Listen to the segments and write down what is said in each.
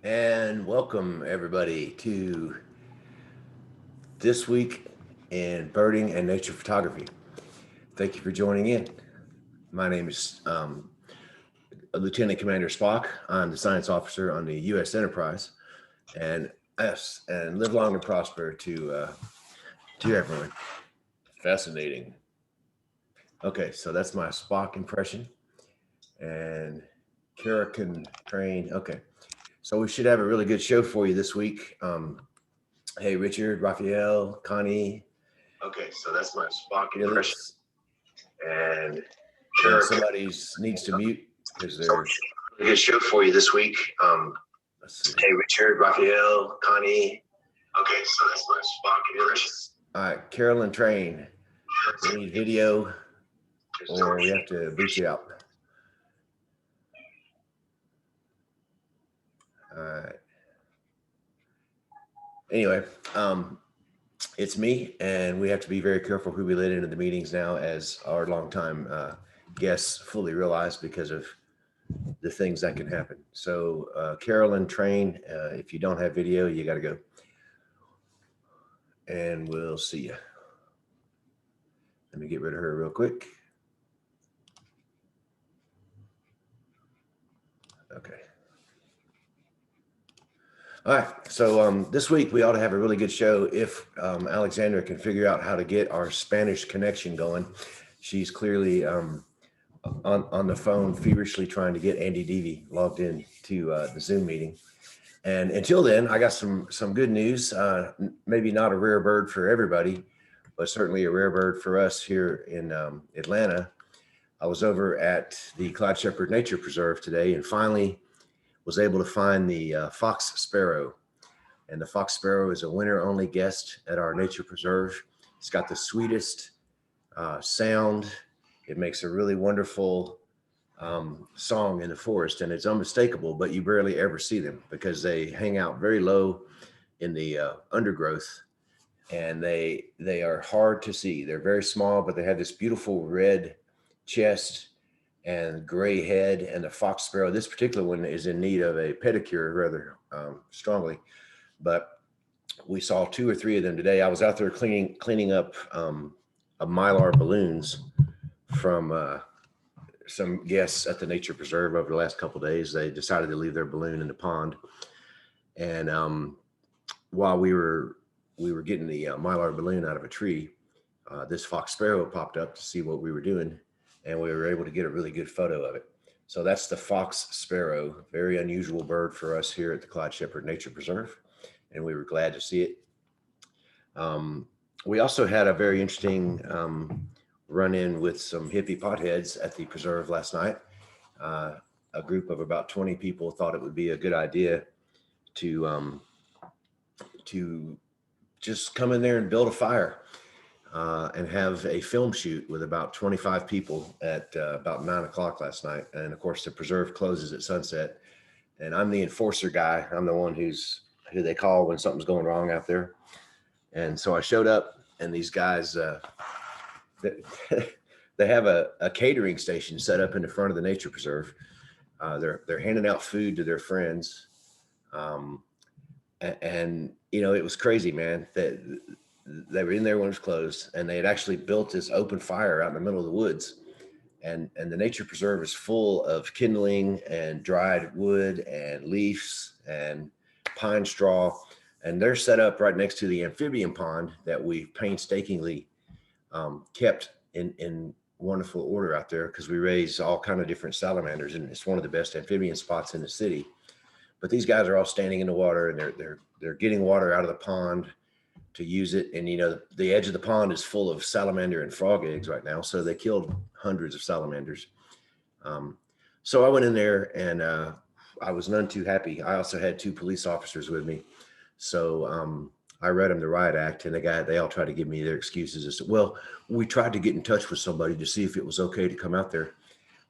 And welcome everybody to this week in birding and nature photography. Thank you for joining in. My name is Lieutenant Commander Spock. I'm the science officer on the U.S. Enterprise, and live long and prosper to everyone. Fascinating. Okay, so that's my Spock impression, and Kara can train. Okay, so we should have a really good show for you this week. Hey, Richard, Raphael, Connie. Okay, so that's my Spock impression. And somebody needs to mute because there's a good show for you this week. Hey, Richard, Raphael, Connie. Okay, so that's my Spock impression. All right, Carolyn Train. We need video or we have to boot you out. All right. Anyway, it's me, and we have to be very careful who we let into the meetings now, as our longtime guests fully realize because of the things that can happen. So Carolyn Train, if you don't have video, you got to go. And we'll see you. Let me get rid of her real quick. Okay. All right, so this week we ought to have a really good show if Alexandra can figure out how to get our Spanish connection going. She's clearly on the phone feverishly trying to get Andy Devey logged in to the Zoom meeting. And until then, I got some good news. Maybe not a rare bird for everybody, but certainly a rare bird for us here in Atlanta. I was over at the Clyde Shepherd Nature Preserve today and finally was able to find the fox sparrow. And the fox sparrow is a winter-only guest at our nature preserve. It's got the sweetest sound. It makes a really wonderful song in the forest, and it's unmistakable, but you barely ever see them because they hang out very low in the undergrowth, and they are hard to see. They're very small, but they have this beautiful red chest and gray head. And the fox sparrow, this particular one, is in need of a pedicure rather strongly, but we saw 2 or 3 of them today. I was out there cleaning up a mylar balloons from some guests at the nature preserve over the last couple of days. They decided to leave their balloon in the pond, and while we were getting the mylar balloon out of a tree, this fox sparrow popped up to see what we were doing, and we were able to get a really good photo of it. So that's the fox sparrow, very unusual bird for us here at the Clyde Shepherd Nature Preserve, and we were glad to see it. We also had a very interesting run-in with some hippie potheads at the preserve last night. A group of about 20 people thought it would be a good idea to just come in there and build a fire and have a film shoot with about 25 people at about 9 o'clock last night. And of course, the preserve closes at sunset. And I'm the enforcer guy. I'm the one who they call when something's going wrong out there. And so I showed up, and these guys, they have a catering station set up in the front of the nature preserve. They're handing out food to their friends. And you know, it was crazy, man, that they were in there when it was closed, and they had actually built this open fire out in the middle of the woods. And the nature preserve is full of kindling and dried wood and leaves and pine straw. And they're set up right next to the amphibian pond that we painstakingly kept in wonderful order out there, because we raise all kind of different salamanders, and it's one of the best amphibian spots in the city. But these guys are all standing in the water, and they're getting water out of the pond to use it. And you know, the edge of the pond is full of salamander and frog eggs right now, so they killed hundreds of salamanders. So I went in there, and I was none too happy. I also had 2 police officers with me, so I read them the riot act, and they all tried to give me their excuses. I said, well, we tried to get in touch with somebody to see if it was okay to come out there,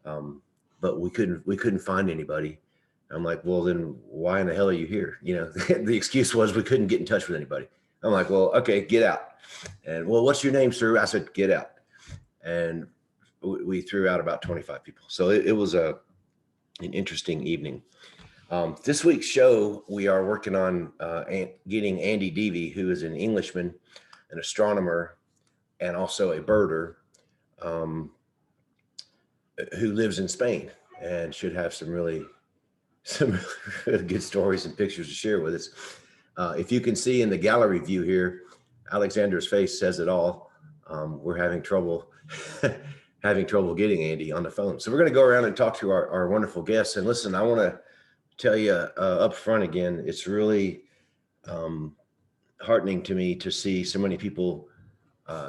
but we couldn't find anybody. I'm like, well, then why in the hell are you here? You know, the excuse was we couldn't get in touch with anybody. I'm like, well, okay, get out. And well, what's your name, sir? I said, get out. And we threw out about 25 people. So it was an interesting evening. This week's show, we are working on getting Andy Devey, who is an Englishman, an astronomer, and also a birder, who lives in Spain and should have some really good stories and pictures to share with us. If you can see in the gallery view here, Alexander's face says it all. We're having trouble getting Andy on the phone. So we're going to go around and talk to our wonderful guests. And listen, I want to tell you up front again, it's really heartening to me to see so many people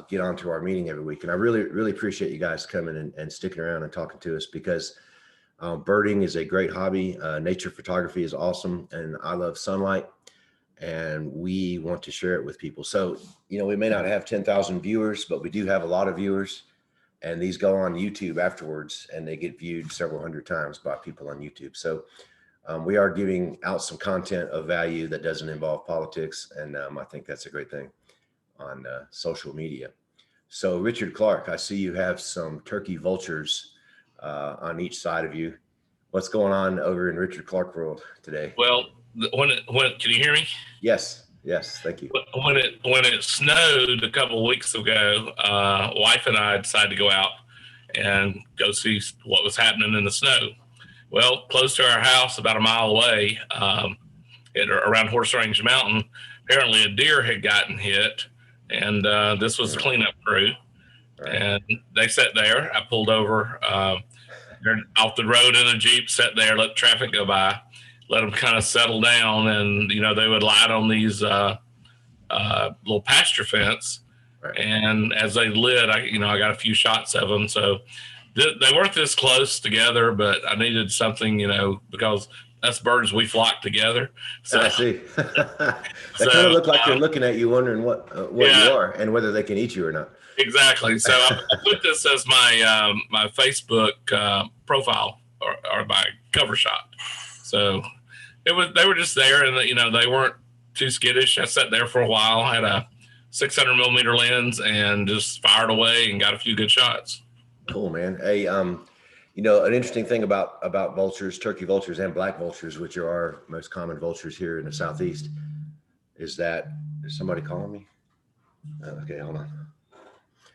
get onto our meeting every week. And I really appreciate you guys coming and sticking around and talking to us, because birding is a great hobby. Nature photography is awesome. And I love sunlight, and we want to share it with people. So, we may not have 10,000 viewers, but we do have a lot of viewers, and these go on YouTube afterwards, and they get viewed several hundred times by people on YouTube. So we are giving out some content of value that doesn't involve politics. And I think that's a great thing on social media. So Richard Clark, I see you have some turkey vultures on each side of you. What's going on over in Richard Clark world today? Well, when can you hear me? Yes, thank you. When it snowed a couple of weeks ago, wife and I decided to go out and go see what was happening in the snow. Well, close to our house, about a mile away, around Horse Range Mountain, apparently a deer had gotten hit, and this was the cleanup crew. Right. And they sat there. I pulled over off the road in a Jeep, sat there, let traffic go by, let them kind of settle down, and they would light on these little pasture fence. Right. And as they lit, I got a few shots of them. So they weren't this close together, but I needed something, because us birds, we flock together. So I see. They kind of look like they're looking at you, wondering what you are and whether they can eat you or not. Exactly. So I put this as my my Facebook profile or my cover shot. So they were just there, and they weren't too skittish. I sat there for a while, had a 600 millimeter lens, and just fired away and got a few good shots. Cool, man. Hey, an interesting thing about vultures, turkey vultures and black vultures, which are our most common vultures here in the Southeast, is that, is somebody calling me? Okay, hold on.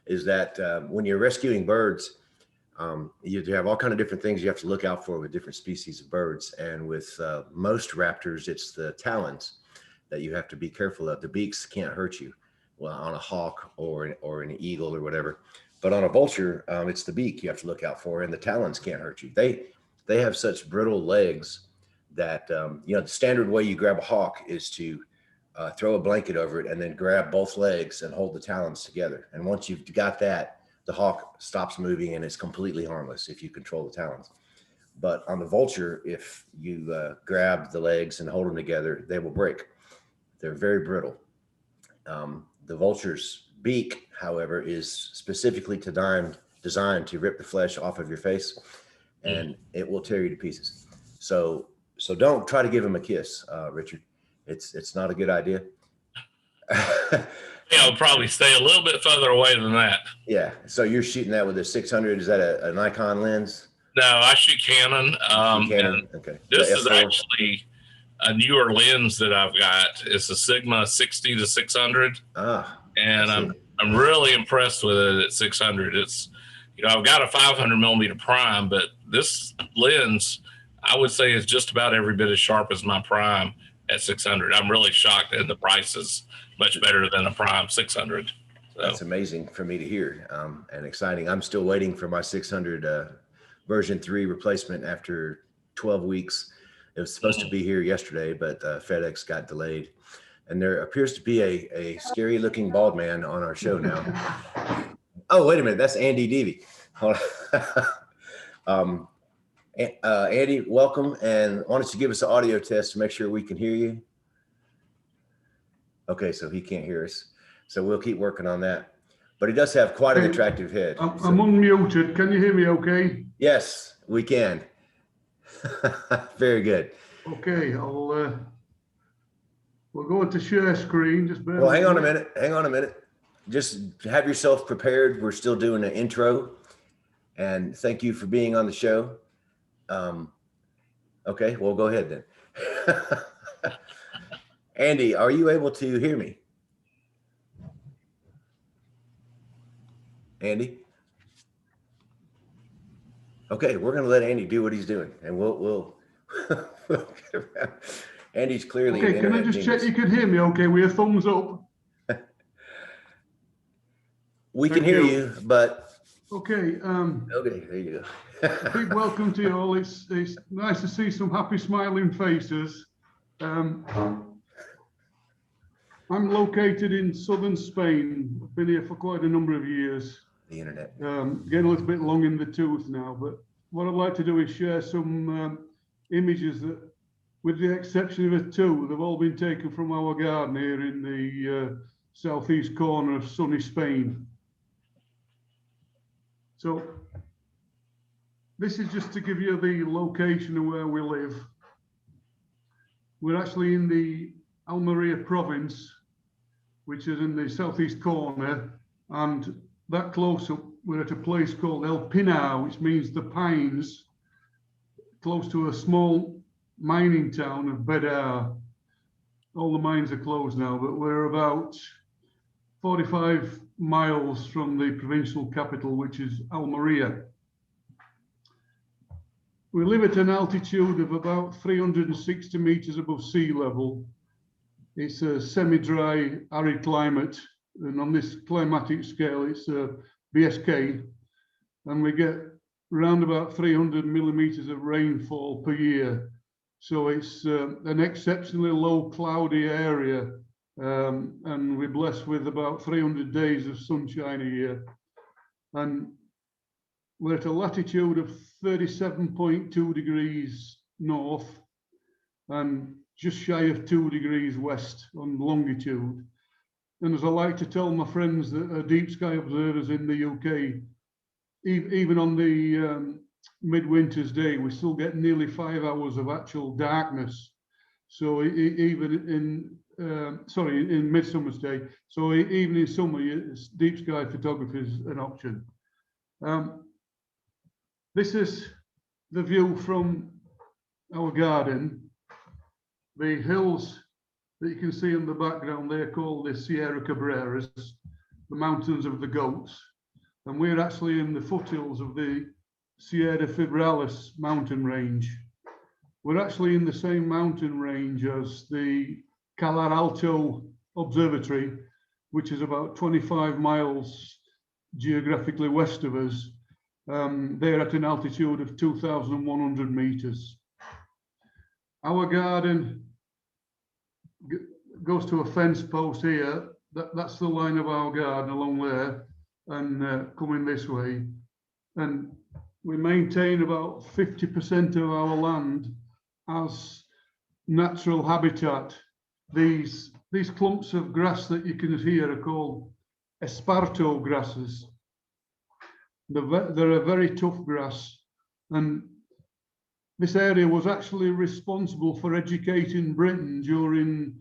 Is that when you're rescuing birds, you have all kind of different things you have to look out for with different species of birds. And with most raptors, it's the talons that you have to be careful of. The beaks can't hurt you, well, on a hawk or an eagle or whatever. But on a vulture, it's the beak you have to look out for, and the talons can't hurt you. They have such brittle legs that, the standard way you grab a hawk is to throw a blanket over it and then grab both legs and hold the talons together. And once you've got that, the hawk stops moving and is completely harmless if you control the talons. But on the vulture, if you grab the legs and hold them together, they will break. They're very brittle. The vulture's beak, however, is specifically designed to rip the flesh off of your face, and it will tear you to pieces. So don't try to give him a kiss, Richard. It's not a good idea. I'll probably stay a little bit further away than that. Yeah. So you're shooting that with a 600. Is that a Nikon lens? No, I shoot Canon. Canon. Okay. This is actually a newer lens that I've got. It's a Sigma 60 to 600. And I'm really impressed with it at 600. It's, I've got a 500 millimeter prime, but this lens, I would say, is just about every bit as sharp as my prime at 600. I'm really shocked, and the price is much better than a prime 600. So that's amazing for me to hear, and exciting. I'm still waiting for my 600 version 3 replacement after 12 weeks. It was supposed to be here yesterday, but FedEx got delayed. And there appears to be a scary looking bald man on our show now. Oh, wait a minute. That's Andy Devey. Hold on. Andy, welcome. And why don't you give us an audio test to make sure we can hear you? Okay, so he can't hear us. So we'll keep working on that. But he does have quite an attractive head. I'm unmuted. Can you hear me okay? Yes, we can. Very good. Okay, we'll go into share screen. Just bear hang on a minute. Just have yourself prepared. We're still doing an intro, and thank you for being on the show. Okay, well, go ahead then. Andy, are you able to hear me? Andy? Okay, we're going to let Andy do what he's doing, and we'll we'll get around. Andy's clearly an Okay, can I internet just genius. check you can hear me okay with a thumbs up? We can Thank hear you. you, but Okay, okay, there you a big go. welcome to you all. It's nice to see some happy smiling faces. I'm located in southern Spain. I've been here for quite a number of years. The internet. Getting a little bit long in the tooth now, but what I'd like to do is share some images that, with the exception of two, they've all been taken from our garden here in the southeast corner of sunny Spain. So this is just to give you the location of where we live. We're actually in the Almeria province, which is in the southeast corner, and that close up, we're at a place called El Pinar, which means the pines, close to a small mining town of Bedar. All the mines are closed now, but we're about 45 miles from the provincial capital, which is Almeria. We live at an altitude of about 360 meters above sea level. It's a semi-dry, arid climate, and on this climatic scale, it's a BSK, and we get around about 300 millimeters of rainfall per year. So it's an exceptionally low, cloudy area, and we're blessed with about 300 days of sunshine a year. And we're at a latitude of 37.2 degrees north and just shy of 2 degrees west on longitude. And as I like to tell my friends that are deep sky observers in the UK, even on the midwinter's day, we still get nearly 5 hours of actual darkness. So even in midsummer's day, so even in summer, deep sky photography is an option. This is the view from our garden. The hills that you can see in the background, they're called the Sierra Cabreras, the mountains of the goats. And we're actually in the foothills of the Sierra Fibralis mountain range. We're actually in the same mountain range as the Calar Alto Observatory, which is about 25 miles geographically west of us. They're at an altitude of 2,100 meters. Our garden goes to a fence post here. That's the line of our garden along there, and coming this way. And we maintain about 50% of our land as natural habitat. These clumps of grass that you can hear are called esparto grasses. They're a very tough grass, and this area was actually responsible for educating Britain during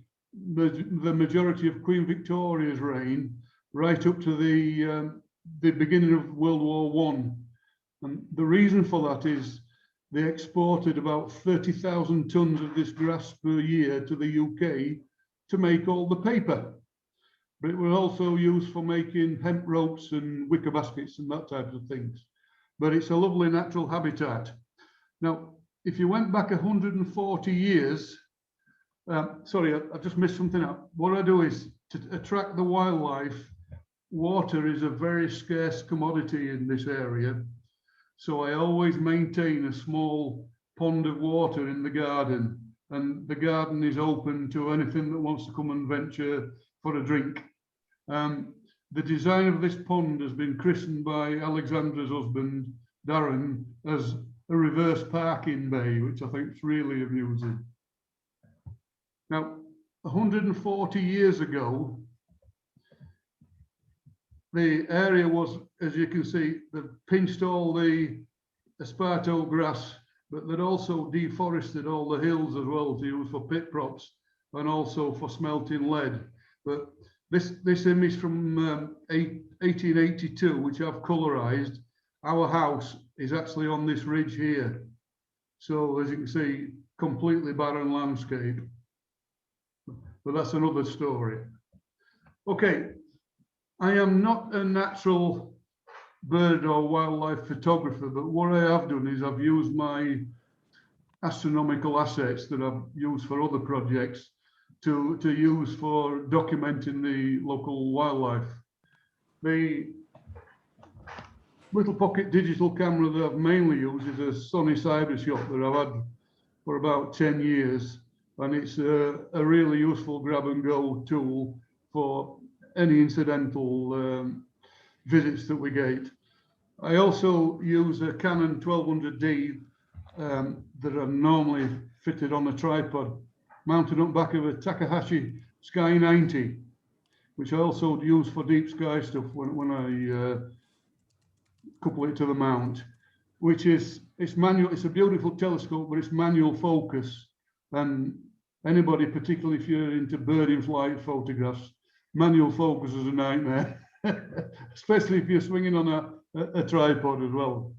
the majority of Queen Victoria's reign, right up to the beginning of World War I. And the reason for that is they exported about 30,000 tons of this grass per year to the UK to make all the paper. But it was also used for making hemp ropes and wicker baskets and that type of things. But it's a lovely natural habitat. Now, if you went back 140 years, sorry, I just missed something out. What I do is to attract the wildlife. Water is a very scarce commodity in this area. So I always maintain a small pond of water in the garden, and the garden is open to anything that wants to come and venture for a drink. The design of this pond has been christened by Alexandra's husband, Darren, as a reverse parking bay, which I think is really amusing. Now, 140 years ago, the area was, as you can see, they've pinched all the esparto grass, but they'd also deforested all the hills as well to use for pit props and also for smelting lead. But this image from 1882, which I've colorized, our house is actually on this ridge here. So as you can see, completely barren landscape. But that's another story. Okay, I am not a natural bird or wildlife photographer, but what I have done is I've used my astronomical assets that I've used for other projects to use for documenting the local wildlife. The little pocket digital camera that I've mainly used is a Sony Cybershot that I've had for about 10 years, and it's a really useful grab and go tool for any incidental visits that we get. I also use a Canon 1200D that are normally fitted on a tripod, mounted on back of a Takahashi Sky 90, which I also use for deep sky stuff when I couple it to the mount, which is, it's manual. It's a beautiful telescope, but it's manual focus. And anybody, particularly if you're into bird in flight photographs, manual focus is a nightmare, especially if you're swinging on a tripod as well.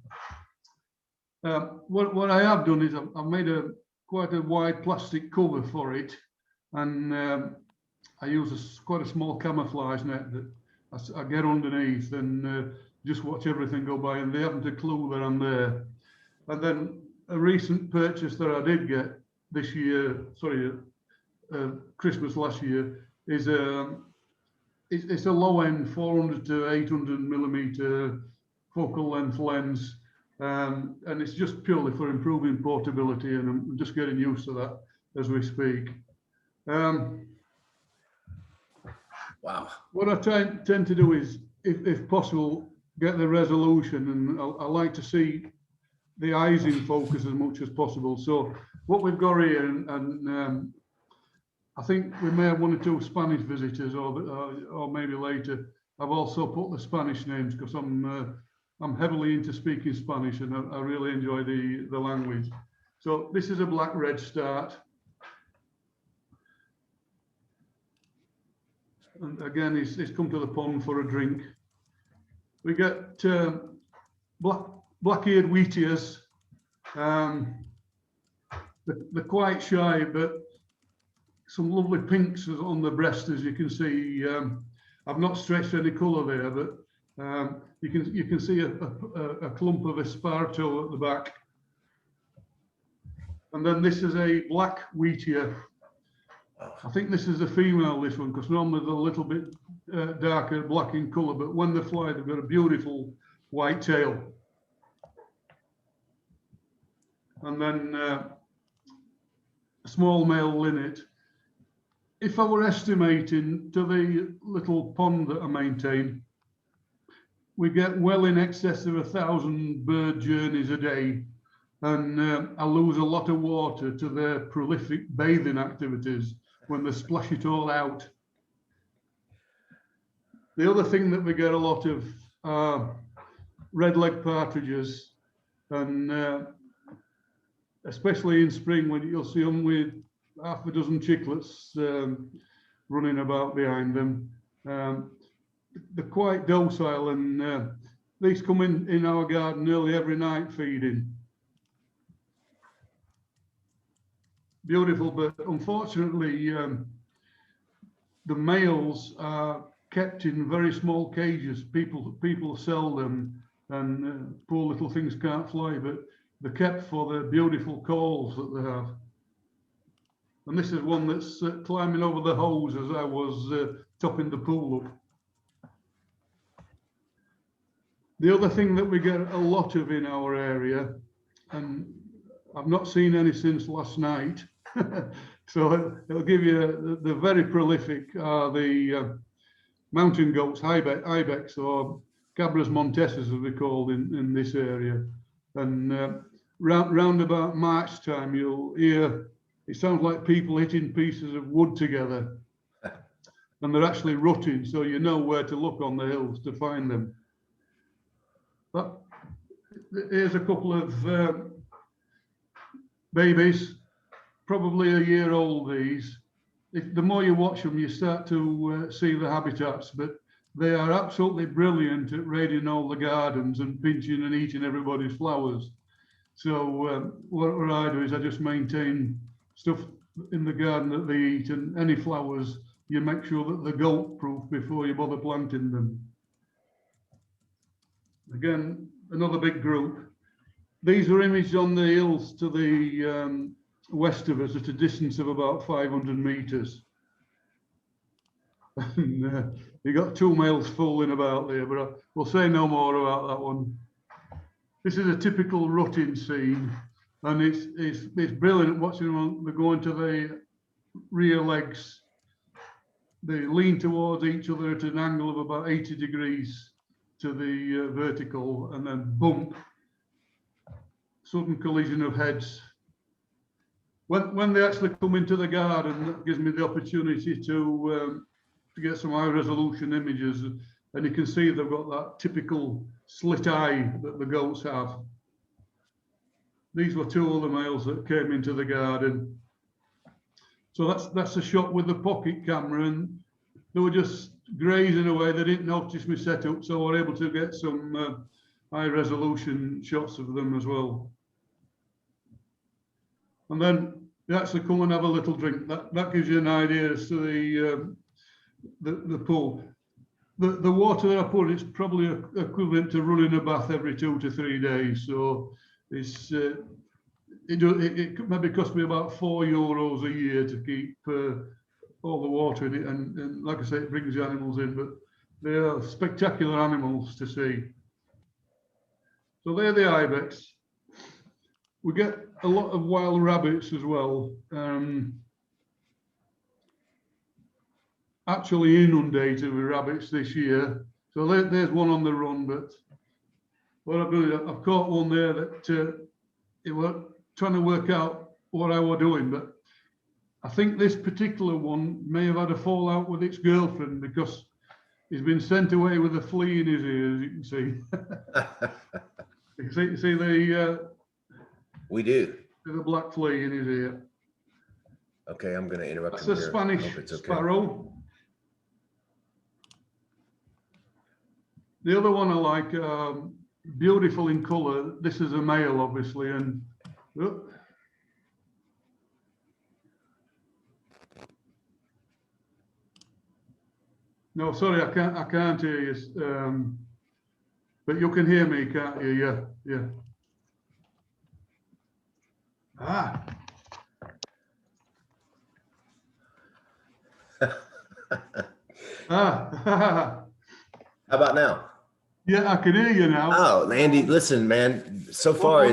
What I have done is I've made quite a wide plastic cover for it, and I use quite a small camouflage net that I get underneath and just watch everything go by, and they haven't a clue that I'm there. And then a recent purchase that I did get this year, sorry, Christmas last year, is it's a low end 400 to 800 millimeter focal length lens, and it's just purely for improving portability, and I'm just getting used to that as we speak. Wow. What I tend to do is, if possible, get the resolution, and I like to see the eyes in focus as much as possible. So what we've got here, and I think we may have 1 or 2 Spanish visitors, or maybe later. I've also put the Spanish names because I'm heavily into speaking Spanish, and I really enjoy the language. So this is a black red start. And again, he's come to the pond for a drink. We get black-eared wheatears. They're quite shy, but some lovely pinks on the breast, as you can see. I've not stretched any colour there, but you can see a clump of esparto at the back. And then this is a black wheatear. I think this is a female, this one, because normally they're a little bit darker black in colour, but when they fly, they've got a beautiful white tail. And then a small male linnet. If I were estimating to the little pond that I maintain, we get well in excess of 1,000 bird journeys a day, and I lose a lot of water to their prolific bathing activities when they splash it all out. The other thing that we get a lot of are red leg partridges, and especially in spring when you'll see them with half a dozen chicklets running about behind them. They're quite docile, and these come in our garden nearly every night feeding. Beautiful, but unfortunately the males are kept in very small cages. People sell them, and poor little things can't fly, but they're kept for the beautiful calls that they have. And this is one that's climbing over the hose as I was topping the pool up. The other thing that we get a lot of in our area, and I've not seen any since last night, so it'll give you the very prolific are the mountain goats, Ibex, or Cabras monteses as we call in this area. And round about March time, you'll hear, it sounds like people hitting pieces of wood together, and they're actually rutting, so you know where to look on the hills to find them. But here's a couple of babies, probably a year old. These, the more you watch them, you start to see the habitats, but they are absolutely brilliant at raiding all the gardens and pinching and eating everybody's flowers. So what I do is I just maintain stuff in the garden that they eat, and any flowers, you make sure that they're goat proof before you bother planting them. Again, another big group. These are imaged on the hills to the west of us at a distance of about 500 meters. And, you got two males fooling about there, but we'll say no more about that one. This is a typical rutting scene, and it's brilliant watching them. They go into the rear legs. They lean towards each other at an angle of about 80 degrees to the vertical, and then bump. Sudden collision of heads. When they actually come into the garden, that gives me the opportunity to get some high resolution images, and you can see they've got that typical slit eye that the goats have. These were two other males that came into the garden. So that's a shot with the pocket camera, and they were just grazing away. They didn't notice me setup, so we're able to get some high resolution shots of them as well. And then they actually come and have a little drink. That gives you an idea as to the pool. The water that I put is probably equivalent to running a bath every 2 to 3 days. So it's it maybe cost me about €4 a year to keep all the water in it, and like I say, it brings the animals in, but they are spectacular animals to see. So they're the Ibex. We get a lot of wild rabbits as well. Actually inundated with rabbits this year. So there's one on the run, but what I've done, I've caught one there that it was trying to work out what I was doing, but I think this particular one may have had a fallout with its girlfriend, because he's been sent away with a flea in his ear, as you can see. You see the We do. the black flea in his ear. Okay, I'm going to interrupt. That's a Spanish sparrow. The other one I like, beautiful in colour. This is a male, obviously, and no, sorry, I can't hear you. But you can hear me, can't you? Yeah, yeah. Ah. How about now? Yeah, I can hear you now. Oh, Andy, listen, man. So far,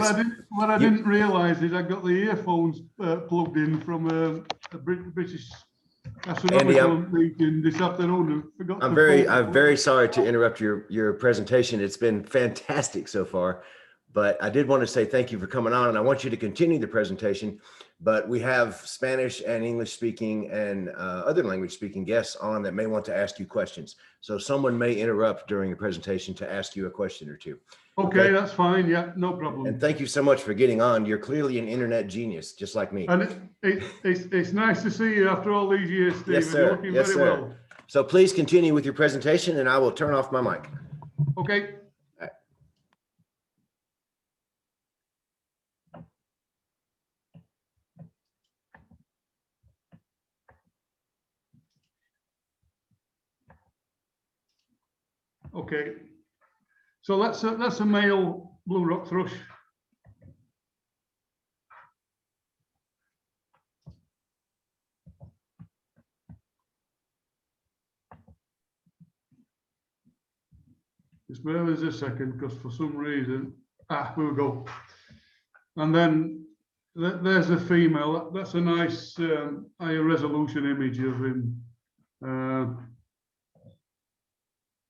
what I didn't realise is I got the earphones plugged in from a British astronomical meeting this afternoon. And forgot. I'm very sorry to interrupt your presentation. It's been fantastic so far, but I did want to say thank you for coming on, and I want you to continue the presentation. But we have Spanish and English speaking and other language speaking guests on that may want to ask you questions. So someone may interrupt during the presentation to ask you a question or two. Okay, that's fine. Yeah, no problem. And thank you so much for getting on. You're clearly an internet genius, just like me. And it's nice to see you after all these years, Stephen. Yes, sir. You're looking Yes, very sir. well. So please continue with your presentation, and I will turn off my mic. Okay. Okay, so that's a male blue rock thrush. Just bear with us a second, because for some reason, here we go. And then there's a female. That's a nice higher resolution image of him.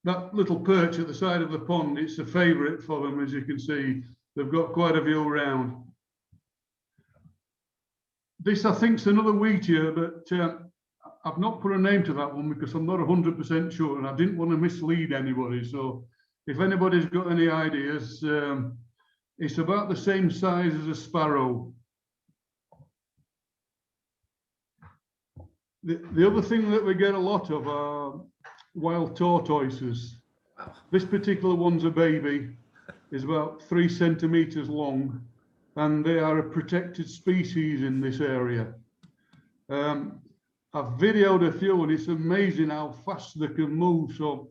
That little perch at the side of the pond, it's a favourite for them, as you can see. They've got quite a view around. This, I think, is another wheatear, but I've not put a name to that one because I'm not 100% sure, and I didn't want to mislead anybody. So if anybody's got any ideas, it's about the same size as a sparrow. The other thing that we get a lot of are wild tortoises. Wow. This particular one's a baby, is about 3 centimeters long, and they are a protected species in this area. I've videoed a few, and it's amazing how fast they can move. So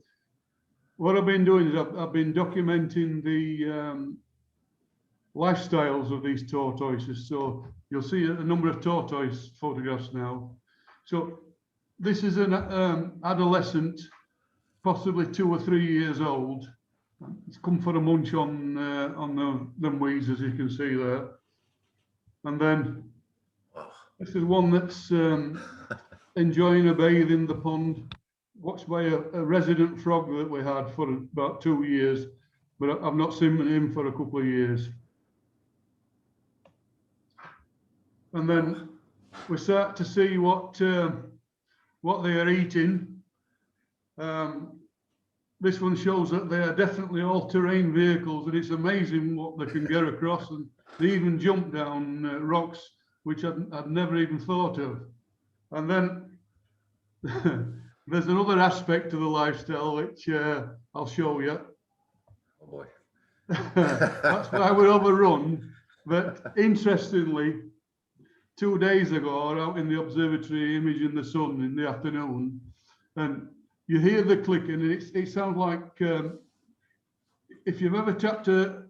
what I've been doing is I've been documenting the lifestyles of these tortoises. So you'll see a number of tortoise photographs now. So this is an adolescent, possibly 2 or 3 years old. It's come for a munch on them weeds, as you can see there. And then this is one that's enjoying a bathe in the pond, watched by a resident frog that we had for about 2 years, but I've not seen him for a couple of years. And then we start to see what they are eating. This one shows that they are definitely all-terrain vehicles, and it's amazing what they can get across, and they even jump down rocks, which I'd never even thought of. And then there's another aspect to the lifestyle which I'll show you. Oh boy. That's why we're overrun. But interestingly, 2 days ago, I was out in the observatory imaging the sun in the afternoon, and you hear the clicking, and it sounds like if you've ever tapped a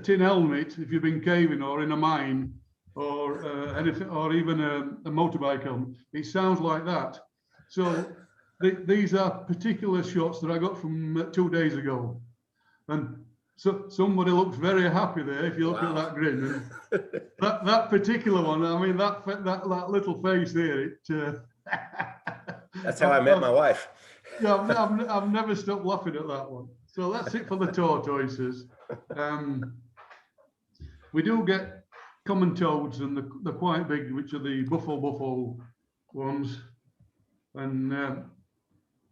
tin helmet, if you've been caving or in a mine, or anything, or even a motorbike helmet, it sounds like that. So these are particular shots that I got from 2 days ago, and so somebody looks very happy there. If you look at that grin, and that particular one, I mean that little face there, it. That's how I met my wife. Yeah, I've never stopped laughing at that one. So that's it for the tortoises. We do get common toads, and they're quite big, which are the buffalo ones. And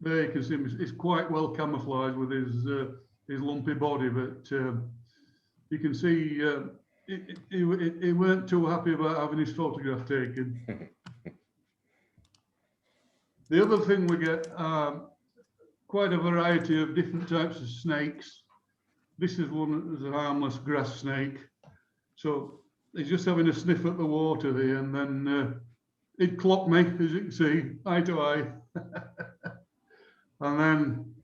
there you can see him. It's quite well camouflaged with his lumpy body, but you can see he weren't too happy about having his photograph taken. The other thing we get quite a variety of different types of snakes. This is one that's a harmless grass snake. So he's just having a sniff at the water there, and then he'd clock me, as you can see, eye to eye. And then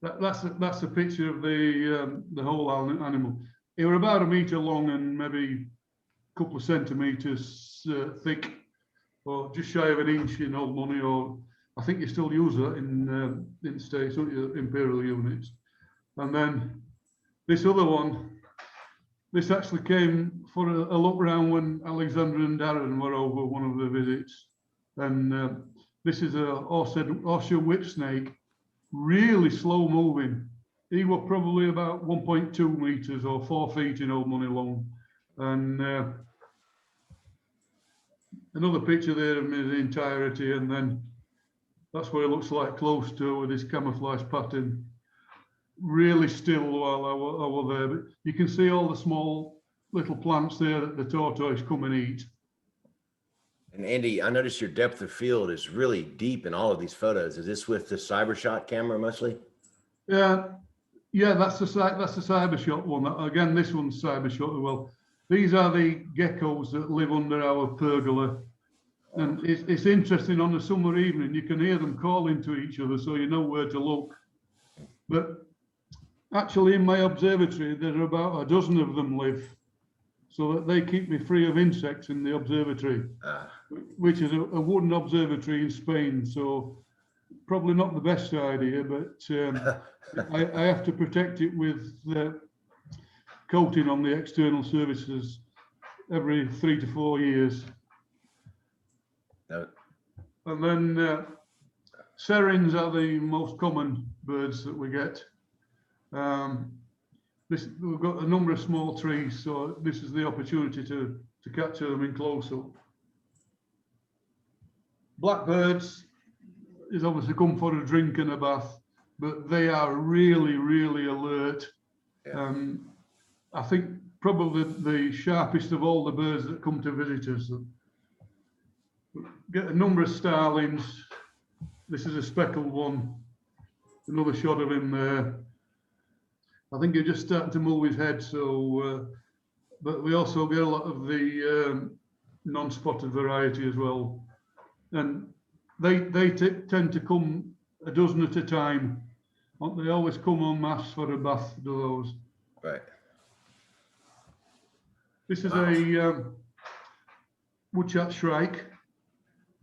that's a picture of the whole animal. They were about 1 meter long and maybe a couple of centimeters thick, or just shy of 1 inch in old money, or I think you still use that in the States, don't you, imperial units. And then this other one, this actually came for a look round when Alexander and Darren were over one of the visits. And this is a horseshoe whip snake, really slow moving. He was probably about 1.2 meters or 4 feet in old money long. And another picture there of him in his entirety, and then that's what it looks like close to with his camouflage pattern. Really still while I was there, but you can see all the small little plants there that the tortoise come and eat. And Andy, I noticed your depth of field is really deep in all of these photos. Is this with the CyberShot camera mostly? Yeah, that's the CyberShot one. Again, this one's CyberShot as well. These are the geckos that live under our pergola. And it's interesting, on a summer evening, you can hear them calling to each other, so you know where to look. But actually, in my observatory, there are about a dozen of them live, so that they keep me free of insects in the observatory, which is a wooden observatory in Spain. So probably not the best idea, but I have to protect it with coating on the external surfaces every 3 to 4 years. And then Serines are the most common birds that we get. We've got a number of small trees, so this is the opportunity to capture them in close-up. Blackbirds is obviously come for a drink and a bath, but they are really, really alert. Yeah. I think probably the sharpest of all the birds that come to visit us. Get a number of starlings. This is a speckled one. Another shot of him there. I think he's just starting to move his head, so but we also get a lot of the non-spotted variety as well. And they tend to come a dozen at a time. They always come en masse for a bath, do those. Right. This is a woodchat shrike.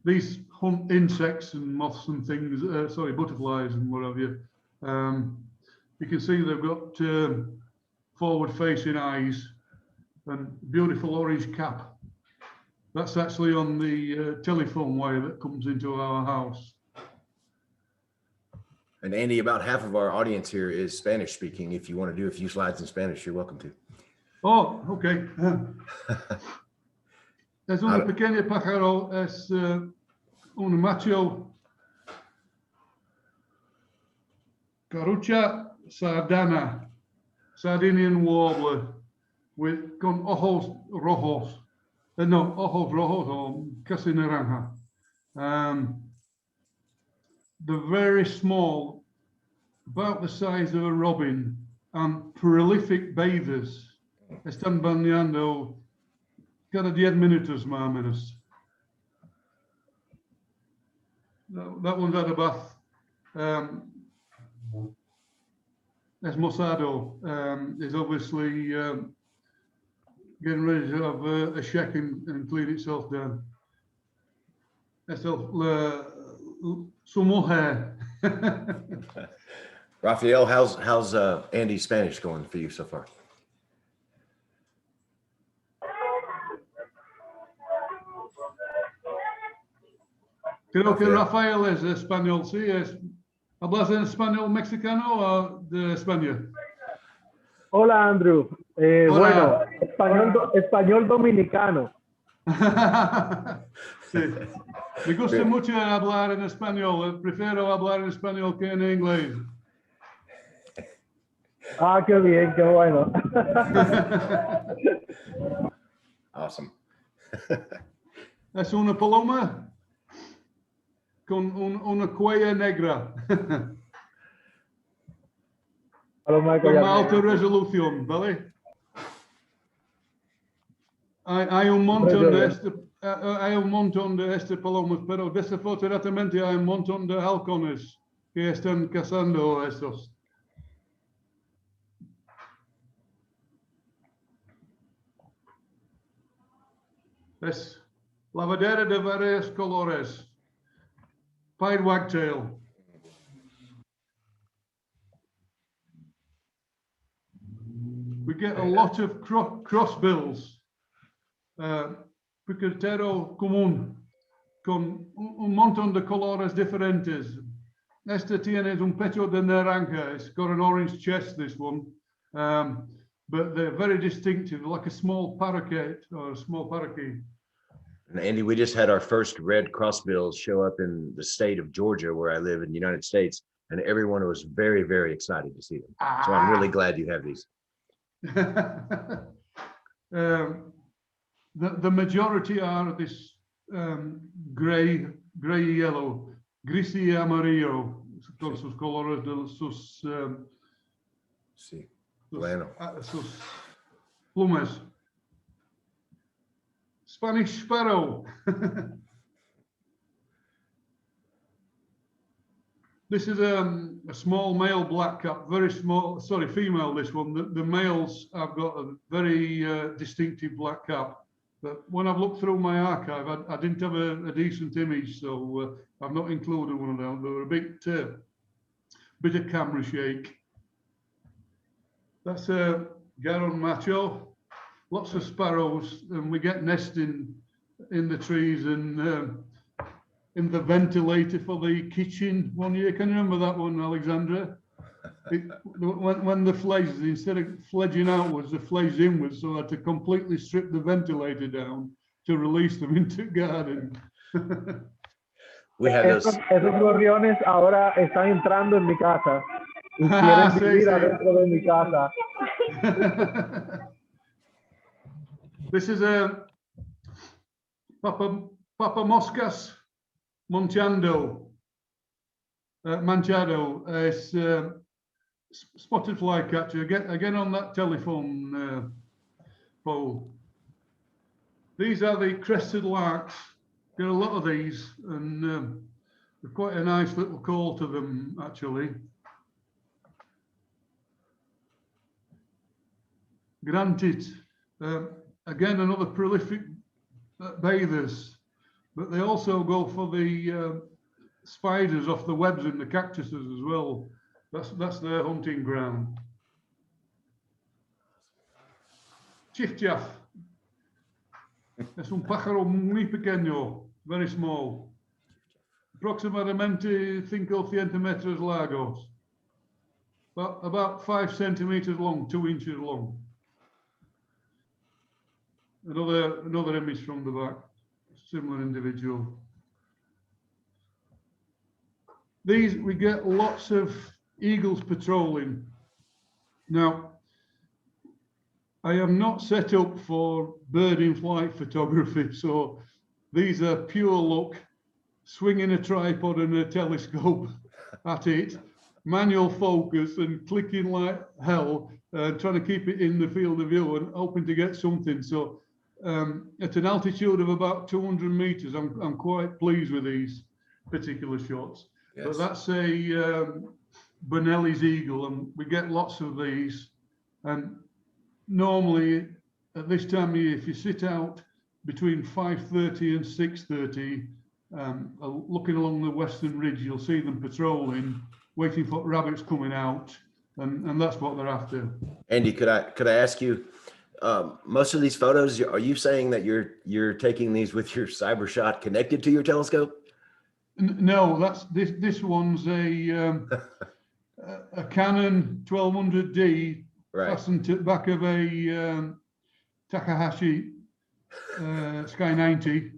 These hunt insects and moths and things, sorry, butterflies and what have you. You can see they've got forward-facing eyes and beautiful orange cap. That's actually on the telephone wire that comes into our house. And Andy, about half of our audience here is Spanish speaking. If you want to do a few slides in Spanish, you're welcome to. Oh, okay. Es un pequeño pájaro, es un macho carucha sardana, Sardinian warbler, con ojos rojos. No, ojos rojos or casi naranja. They're very small, about the size of a robin, and prolific bathers. Están bañando cada 10 minutos más o menos. That one's had a bath. Esmosado is obviously getting ready to have a check and clean itself down. Su mujer. Raphael, how's Andy's Spanish going for you so far? Creo que Rafael es español, sí. ¿Hablas en español mexicano o de España? Hola, Andrew. Hola. Bueno, español dominicano. Sí. Me gusta mucho hablar en español. Prefiero hablar en español que en inglés. Ah, qué bien, qué bueno. Awesome. Es una paloma con una cuella negra. Paloma de Con collar alta negro. resolución, ¿vale? Hay un montón de este palomas, pero desafortunadamente hay un montón de halcones que están cazando estos. Es lavadera de varios colores. Pied wagtail. We get a lot of crossbills. Picotero común, con un montón de colores diferentes. Este tiene un pecho de naranja. It's got an orange chest, this one. But they're very distinctive, like a small parakeet or a small parakeet. And Andy, we just had our first red crossbills show up in the state of Georgia, where I live in the United States, and everyone was very, very excited to see them. So I'm really glad you have these. The majority are this gray yellow, gris y amarillo, con sus colores de sus Sí. Bueno. sus plumas. Spanish Sparrow. This is a small male blackcap, very small, sorry, female this one. The males have got a very distinctive black cap. But when I've looked through my archive, I didn't have a decent image, so I've not included one of them. They were a bit of camera shake. That's a Garon macho. Lots of sparrows, and we get nesting in the trees and in the ventilator for the kitchen one year. Can you remember that one, Alexandra? When the fledges, instead of fledging outwards, they fledged inwards, so I had to completely strip the ventilator down to release them into the garden. We have those. Esos gorriones ahora están entrando en mi casa. Y quieren vivir adentro de mi casa. This is a Papa Moscas Manchado. It's spotted flycatcher. Again on that telephone pole. These are the Crested Larks. Get a lot of these, and they're quite a nice little call to them, actually. Granted, again, another prolific bathers, but they also go for the spiders off the webs in the cactuses as well. That's their hunting ground. Chiff-chaff. Es un pájaro muy pequeño, very small. Aproximadamente 5 centímetros largos. About 5 centimeters long, 2 inches long. Another image from the back, similar individual. These, we get lots of eagles patrolling. Now, I am not set up for bird in flight photography, so these are pure luck, swinging a tripod and a telescope at it, manual focus and clicking like hell, trying to keep it in the field of view and hoping to get something. So at an altitude of about 200 meters, I'm quite pleased with these particular shots. Yes. But that's a Bonelli's eagle, and we get lots of these. And normally at this time of year, if you sit out between 5:30 and 6:30, looking along the western ridge, you'll see them patrolling, waiting for rabbits coming out, and that's what they're after. Andy, could I ask you, most of these photos, are you saying that you're taking these with your cyber shot connected to your telescope? No, that's this one's a Canon 1200D, right, fastened to the back of a Takahashi Sky 90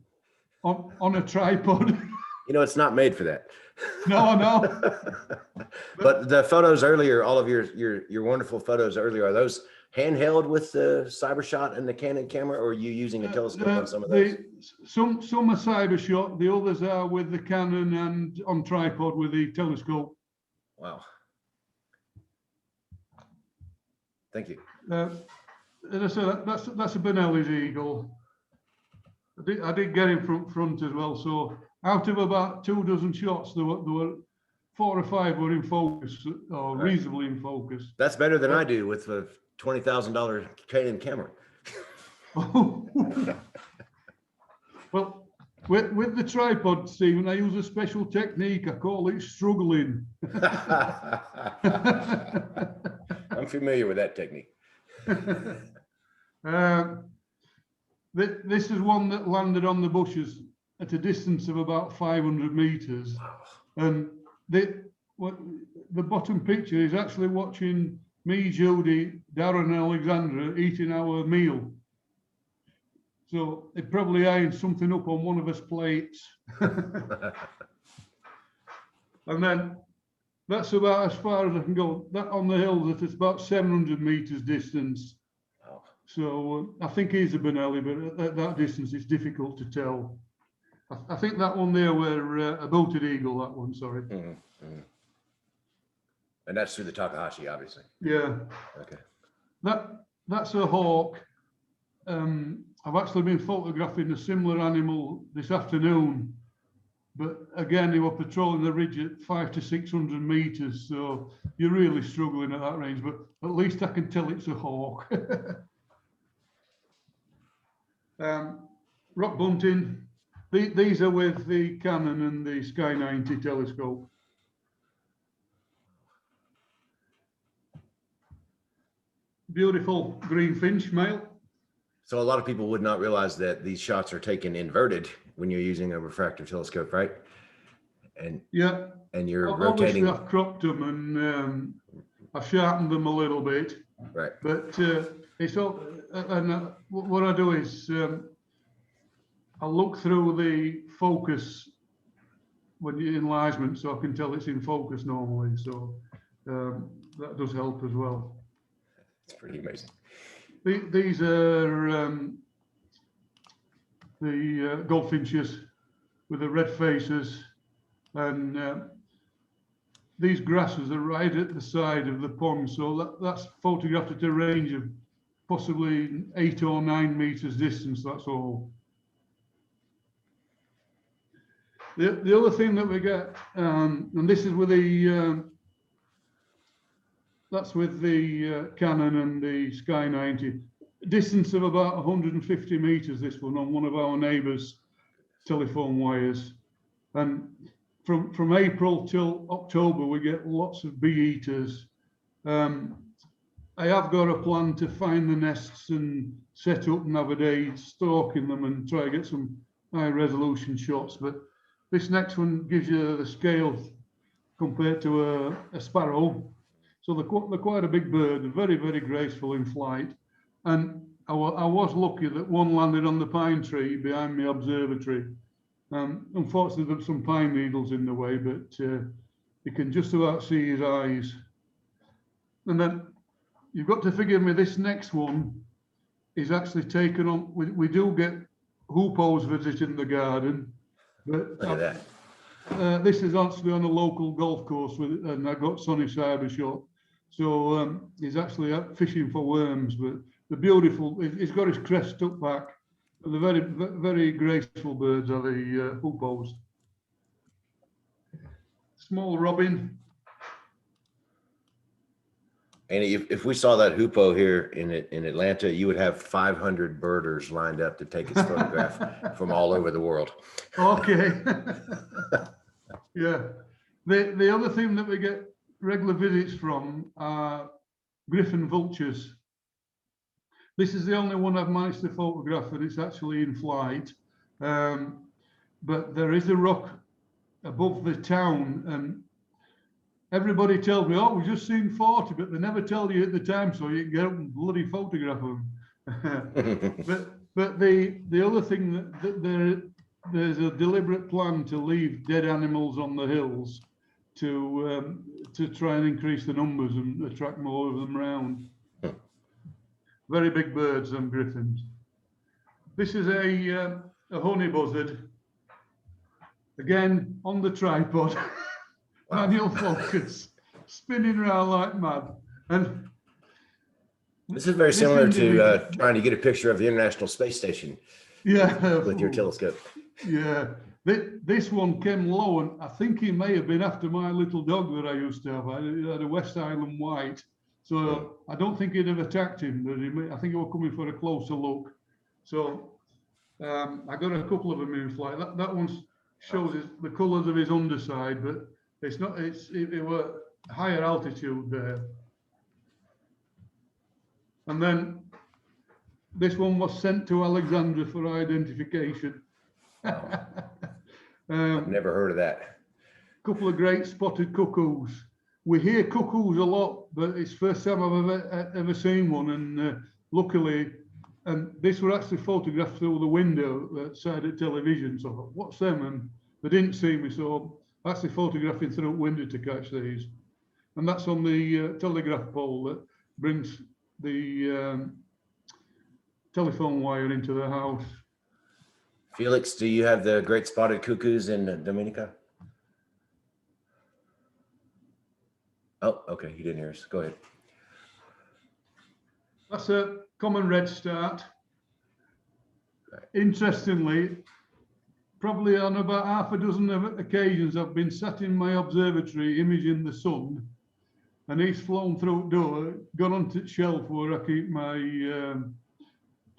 on a tripod. You know, it's not made for that. No. But the photos earlier, all of your wonderful photos earlier, are those handheld with the cyber shot and the Canon camera, or are you using a telescope on some of those? Some are cyber shot, the others are with the Canon and on tripod with the telescope. Wow. Thank you. As I said, that's a Bonelli's eagle. I did get him front as well. So out of about 24 shots, there were 4 or 5 were in focus, or reasonably in focus. That's better than I do with a $20,000 Canon camera. Well, with the tripod, Stephen, I use a special technique. I call it struggling. I'm familiar with that technique. This is one that landed on the bushes at a distance of about 500 meters. Wow. And the bottom picture is actually watching me, Judy, Darren and Alexandra eating our meal. So it probably eyeing something up on one of us plates. And then that's about as far as I can go. That on the hill, that it's about 700 meters distance. Wow. So I think he's a Bonelli, but at that distance, it's difficult to tell. I think that one there were a bolted eagle, that one, sorry. Mm-hmm. Mm-hmm. And that's through the Takahashi, obviously. Yeah. Okay. That's a hawk. I've actually been photographing a similar animal this afternoon, but again, they were patrolling the ridge at 500 to 600 meters, so you're really struggling at that range, but at least I can tell it's a hawk. Rock bunting. These are with the Canon and the Sky 90 telescope. Beautiful green finch male. So a lot of people would not realize that these shots are taken inverted when you're using a refractive telescope, right? And yeah, and you're rotating. I've cropped them and I've sharpened them a little bit. Right. But it's all. And what I do is I look through the focus when you enlargement, so I can tell it's in focus normally. So that does help as well. It's pretty amazing. These are the goldfinches with the red faces, and these grasses are right at the side of the pond, so that's photographed at a range of possibly 8 or 9 meters distance, that's all. The other thing that we get, and this is with the, that's with the Canon and the Sky 90, distance of about 150 meters, this one of our neighbours' telephone wires. And from April till October, we get lots of bee eaters. I have got a plan to find the nests and set up and have a day stalking them and try to get some high resolution shots. But this next one gives you the scale compared to a sparrow. So they're quite a big bird, very, very graceful in flight. And I was lucky that one landed on the pine tree behind my observatory. Unfortunately, there's some pine needles in the way, but you can just about see his eyes. And then you've got to forgive me, this next one is actually taken on, we do get hoopos visiting the garden, but Look at that. this is actually on a local golf course and I got Sonny Cyber shot. So he's actually out fishing for worms, but the beautiful, he's got his crest stuck back. The very, very graceful birds are the hoopos. Small robin. And if we saw that hoopoe here in Atlanta, you would have 500 birders lined up to take its photograph from all over the world. Okay. Yeah. The other thing that we get regular visits from are Griffin Vultures. This is the only one I've managed to photograph and it's actually in flight. But there is a rock above the town and everybody tells me, oh, we've just seen 40, but they never tell you at the time, so you can get up and bloody photograph them. but the other thing that there's a deliberate plan to leave dead animals on the hills to try and increase the numbers and attract more of them around. Very big birds, them griffins. This is a honey buzzard. Again, on the tripod. Wow. Manual focus, spinning around like mad. And This is very similar to trying to get a picture of the International Space Station. Yeah, With your telescope. Yeah, this one came low, and I think he may have been after my little dog that I used to have. I had a West Island White, so I don't think he'd have attacked him, but I think he was coming for a closer look. So I got a couple of them in flight. That one shows the colours of his underside, but it's not. It were higher altitude there. And then this one was sent to Alexandria for identification. I've never heard of that. Couple of great spotted cuckoos. We hear cuckoos a lot, but it's the first time I've ever seen one. And luckily, and this were actually photographed through the window outside the television. So I thought, what's them? And they didn't see me, so I'm actually photographing through the window to catch these. And that's on the telegraph pole that brings the telephone wire into the house. Felix, do you have the great spotted cuckoos in Dominica? Oh, okay, you didn't hear us. Go ahead. That's a common redstart. Interestingly, probably on about half a dozen of occasions, I've been sat in my observatory imaging the sun, and he's flown through the door, gone onto the shelf where I keep my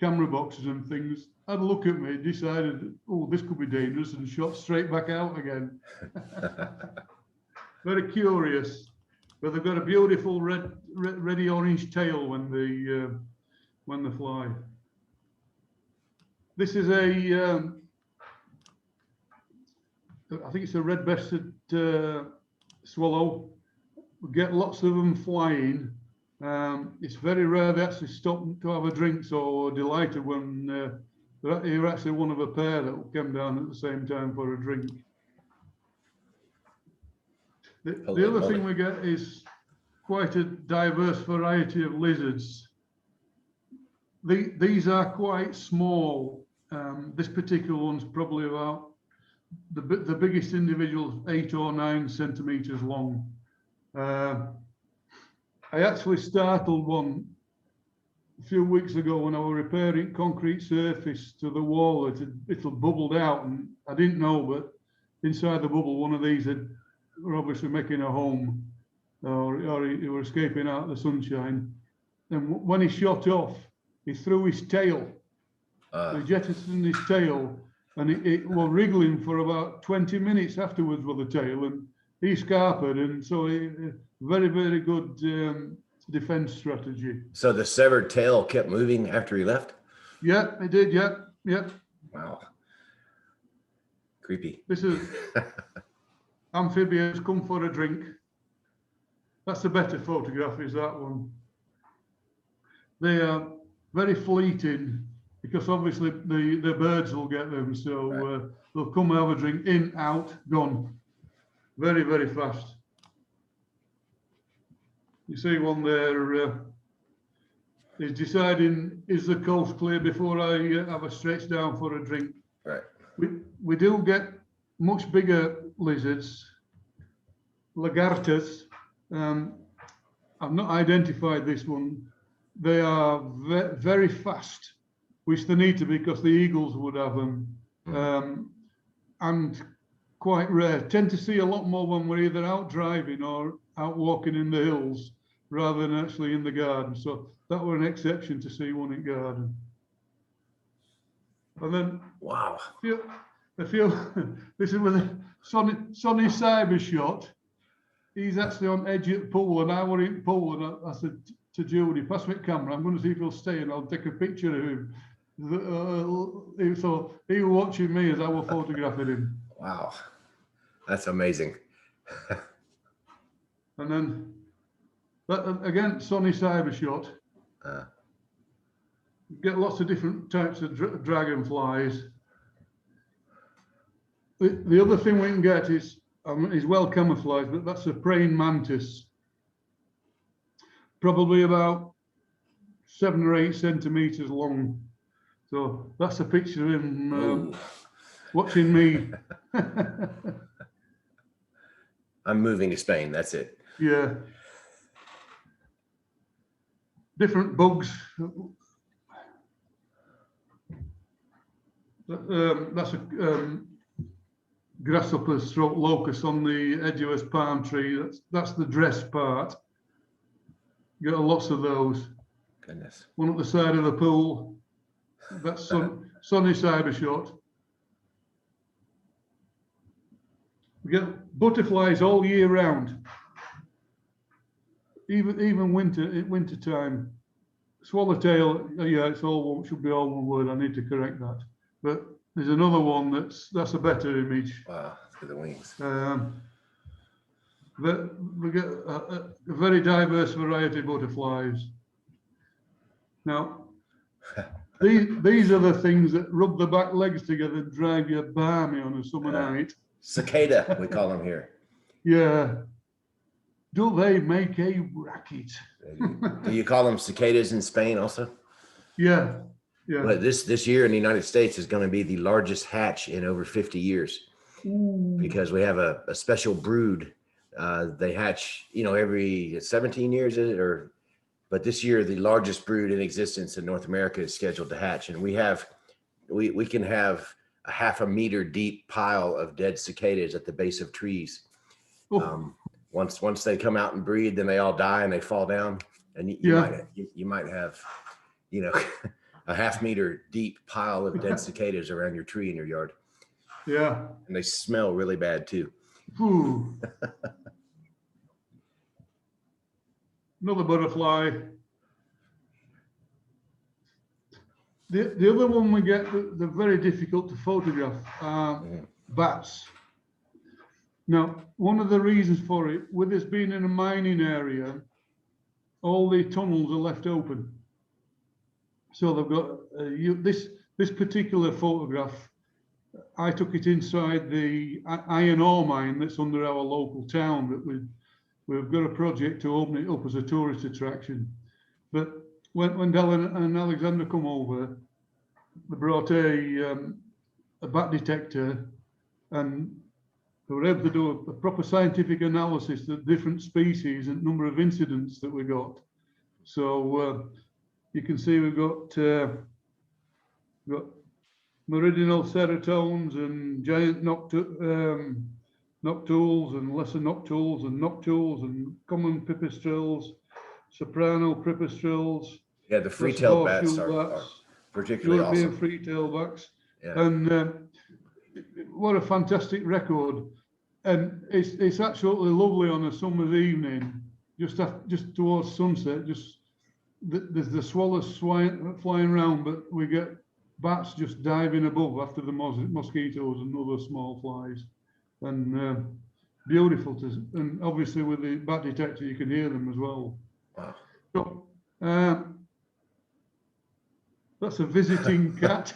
camera boxes and things, had a look at me, decided, oh, this could be dangerous, and shot straight back out again. Very curious, but they've got a beautiful reddy orange tail when they fly. This is a, I think it's a red-breasted swallow. We get lots of them flying. It's very rare they actually stop to have a drink, so we're delighted when you're actually one of a pair that came down at the same time for a drink. The other thing we get is quite a diverse variety of lizards. These are quite small. This particular one's probably about, the biggest individual 8 or 9 centimeters long. I actually startled one a few weeks ago when I was repairing concrete surface to the wall, it bubbled out, and I didn't know, but inside the bubble, one of these were obviously making a home, or he were escaping out of the sunshine. And when he shot off, he threw his tail. He jettisoned his tail, and it was wriggling for about 20 minutes afterwards with the tail, and he scarpered, and so very, very good defense strategy. So the severed tail kept moving after he left? Yeah, it did, yeah. Wow. Creepy. This is amphibians come for a drink. That's a better photograph, is that one. They are very fleeting, because obviously the birds will get them, so right. They'll come have a drink, in, out, gone. Very, very fast. You see one there, is deciding, is the coast clear before I have a stretch down for a drink. Right. We do get much bigger lizards, lagartas. I've not identified this one. They are very fast, which they need to be because the eagles would have them. And quite rare. Tend to see a lot more when we're either out driving or out walking in the hills rather than actually in the garden. So that were an exception to see one in garden. And then, wow, this is with a Sonny Cyber shot. He's actually on edge at the pool, and I were in the pool, and I said to Judy, pass me the camera, I'm going to see if he'll stay, and I'll take a picture of him. So he was watching me as I was photographing him. Wow, that's amazing. And then, again, Sonny Cyber shot. Get lots of different types of dragonflies. The other thing we can get is well camouflaged, but that's a praying mantis. Probably about 7 or 8 centimeters long. So that's a picture of him watching me. I'm moving to Spain, that's it. Yeah. Different bugs. That's a grasshopper stroke locust on the edge of a palm tree. That's the dress part. You get lots of those. Goodness. One at the side of the pool. That's Sonny Cyber shot. We get butterflies all year round. Even winter time. Swallowtail, yeah, it's all should be all one word. I need to correct that. But there's another one that's a better image. Wow, look at the wings. We get a very diverse variety of butterflies. Now, these are the things that rub the back legs together and drive you balmy on a summer night. Cicada, we call them here. Yeah. Do they make a racket? Do you call them cicadas in Spain also? Yeah. Yeah. But this year in the United States is going to be the largest hatch in over 50 years. Ooh. Because we have a special brood. They hatch, every 17 years, but this year the largest brood in existence in North America is scheduled to hatch, and we can have a 1/2 meter deep pile of dead cicadas at the base of trees. Once they come out and breed, then they all die and they fall down, and you might have, a 1/2 meter deep pile of dead cicadas around your tree in your yard. Yeah. And they smell really bad too. Ooh. Another butterfly. The other one we get, they're very difficult to photograph, bats. Now, one of the reasons for it, with this being in a mining area, all the tunnels are left open. So they've got this particular photograph. I took it inside the iron ore mine that's under our local town. That we've got a project to open it up as a tourist attraction. But when Dylan and Alexander come over, they brought a bat detector, and they were able to do a proper scientific analysis of different species and number of incidents that we got. So you can see we've got meridional serotones and giant noctules and lesser noctules and common pipistrelles, soprano pipistrelles. Yeah, the free-tailed bats horseshoe are particularly European awesome. free-tailed bats. Yeah. And what a fantastic record. And it's absolutely lovely on a summer's evening, just towards sunset. There's the swallows flying around, but we get bats just diving above after the mosquitoes and other small flies. And beautiful and obviously with the bat detector you can hear them as well. Wow. So that's a visiting cat,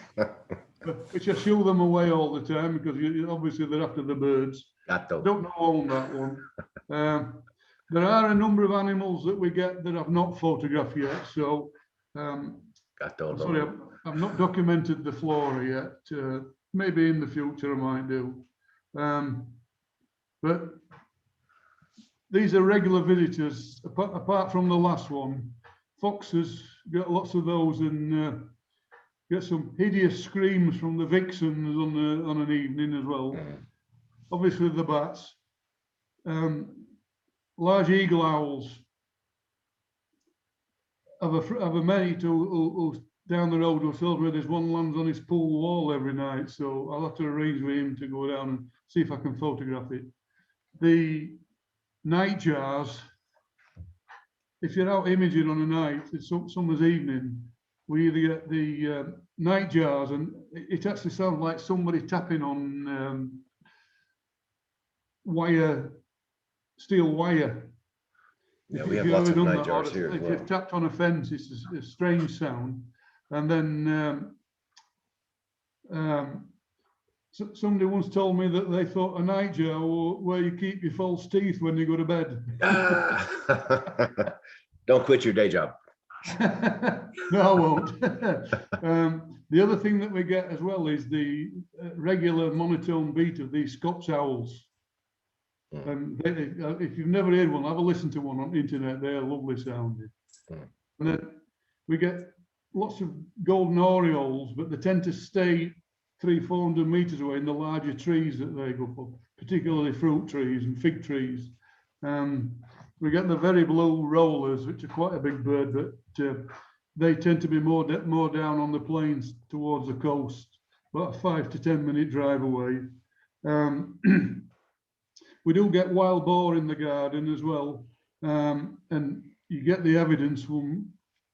which I shoo them away all the time because obviously they're after the birds. Gato. Don't know own that one. There are a number of animals that we get that I've not photographed yet. So Gato. sorry, I've not documented the flora yet. Maybe in the future I might do. But these are regular visitors, apart from the last one. Foxes, get lots of those, and get some hideous screams from the vixens on an evening as well. Obviously the bats. Large eagle owls. I've a mate who's down the road who tells me there's one lands on his pool wall every night, so I'll have to arrange with him to go down and see if I can photograph it. The nightjars, if you're out imaging on a night, it's summer's evening, we either get the nightjars, and it actually sounds like somebody tapping on steel wire. Yeah, we have lots of nightjars here as if well. you've tapped on a fence, it's a strange sound. And then somebody once told me that they thought a nightjar where you keep your false teeth when you go to bed. Don't quit your day job. No, I won't. The other thing that we get as well is the regular monotone beat of these Scotch Owls. And if you've never heard one, have a listen to one on the internet. They're lovely sounding. And then we get lots of golden orioles, but they tend to stay 300-400 meters away in the larger trees that they go for, particularly fruit trees and fig trees. We get the very blue rollers, which are quite a big bird, but they tend to be more down on the plains towards the coast, about a 5 to 10 minute drive away. We do get wild boar in the garden as well, and you get the evidence from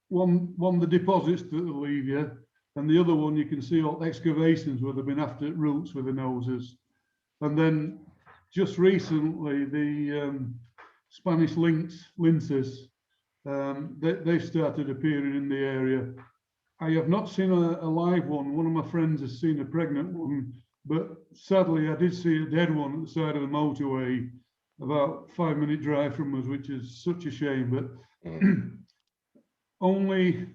one the deposits that they leave you, and the other one you can see all excavations where they've been after roots with the noses. And then just recently the Spanish lynxes, they started appearing in the area. I have not seen a live one. One of my friends has seen a pregnant one, but sadly I did see a dead one at the side of the motorway about 5 minute drive from us, which is such a shame. But only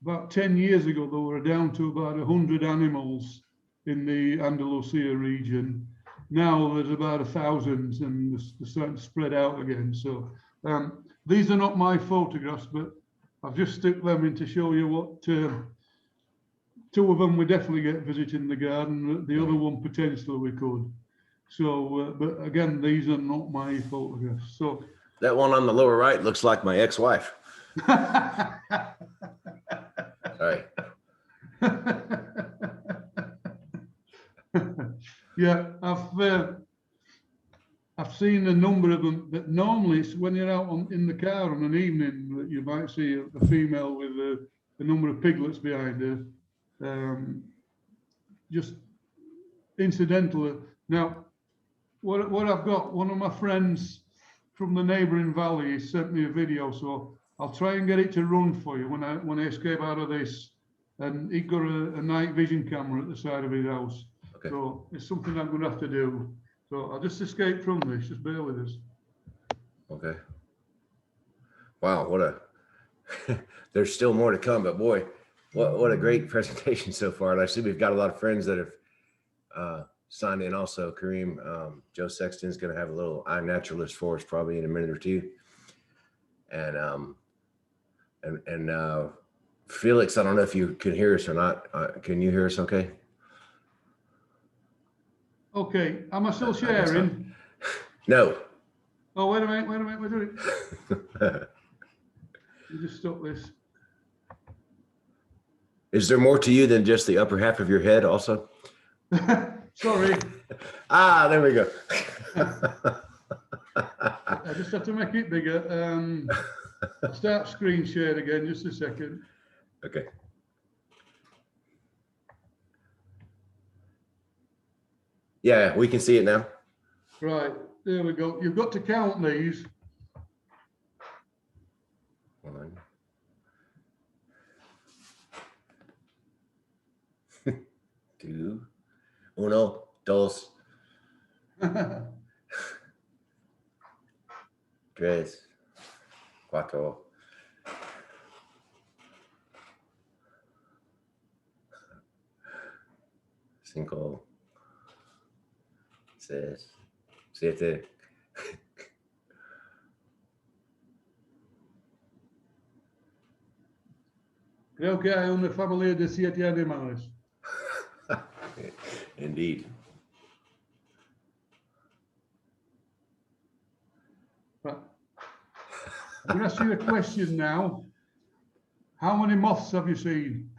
about 10 years ago, they were down to about 100 animals in the Andalusia region. Now there's about 1,000, and they're starting to spread out again. So these are not my photographs, but I've just stuck them in to show you what two of them we definitely get visiting the garden. The other one potentially we could. So, but again, these are not my photographs. So that one on the lower right looks like my ex-wife. Sorry. Yeah, I've seen a number of them, but normally it's when you're out in the car on an evening that you might see a female with a number of piglets behind her. Just incidentally. Now, what I've got, one of my friends from the neighbouring valley sent me a video, so I'll try and get it to run for you when I escape out of this. And he got a night vision camera at the side of his house. Okay. So it's something I'm going to have to do. So I'll just escape from this. Just bear with us. Okay. Wow, what a there's still more to come, but boy, what a great presentation so far. And I see we've got a lot of friends that have signed in also. Kareem, Joe Sexton's going to have a little iNaturalist for us probably in a minute or two. And And Felix, I don't know if you can hear us or not. Can you hear us okay? Okay, am I still I guess sharing? No. Oh, wait a minute, we're doing it. You just stop this. Is there more to you than just the upper half of your head also? Sorry, Ah, there we go. I just have to make it bigger. I'll start screen share again, just a second. Okay. Yeah, we can see it now. Right, there we go. You've got to count these. 1, 2, 1, 2, 3, 4, 5, 6, 7. Creo que hay una familia de 7 animales. Indeed. Right. I'm going to ask you a question now. How many moths have you seen?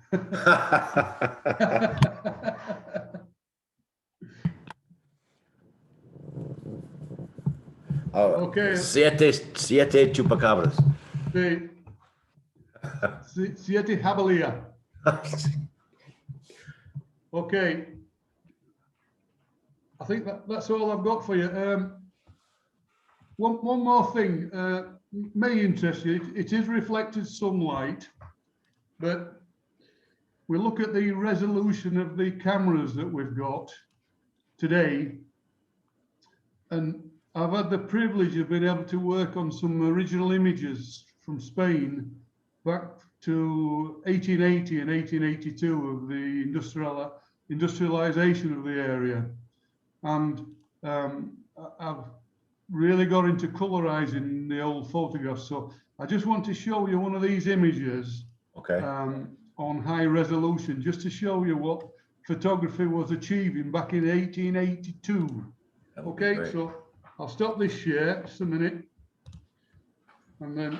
Oh, Okay. siete chupacabras. Sí. 7 jabalía. Okay. I think that's all I've got for you. One more thing may interest you. It is reflected sunlight, but we look at the resolution of the cameras that we've got today, and I've had the privilege of being able to work on some original images from Spain back to 1880 and 1882 of the industrialization of the area. And I've really got into colorizing the old photographs. So I just want to show you one of these images Okay. on high resolution, just to show you what photography was achieving back in 1882. Okay, so I'll stop this share just a minute. And then,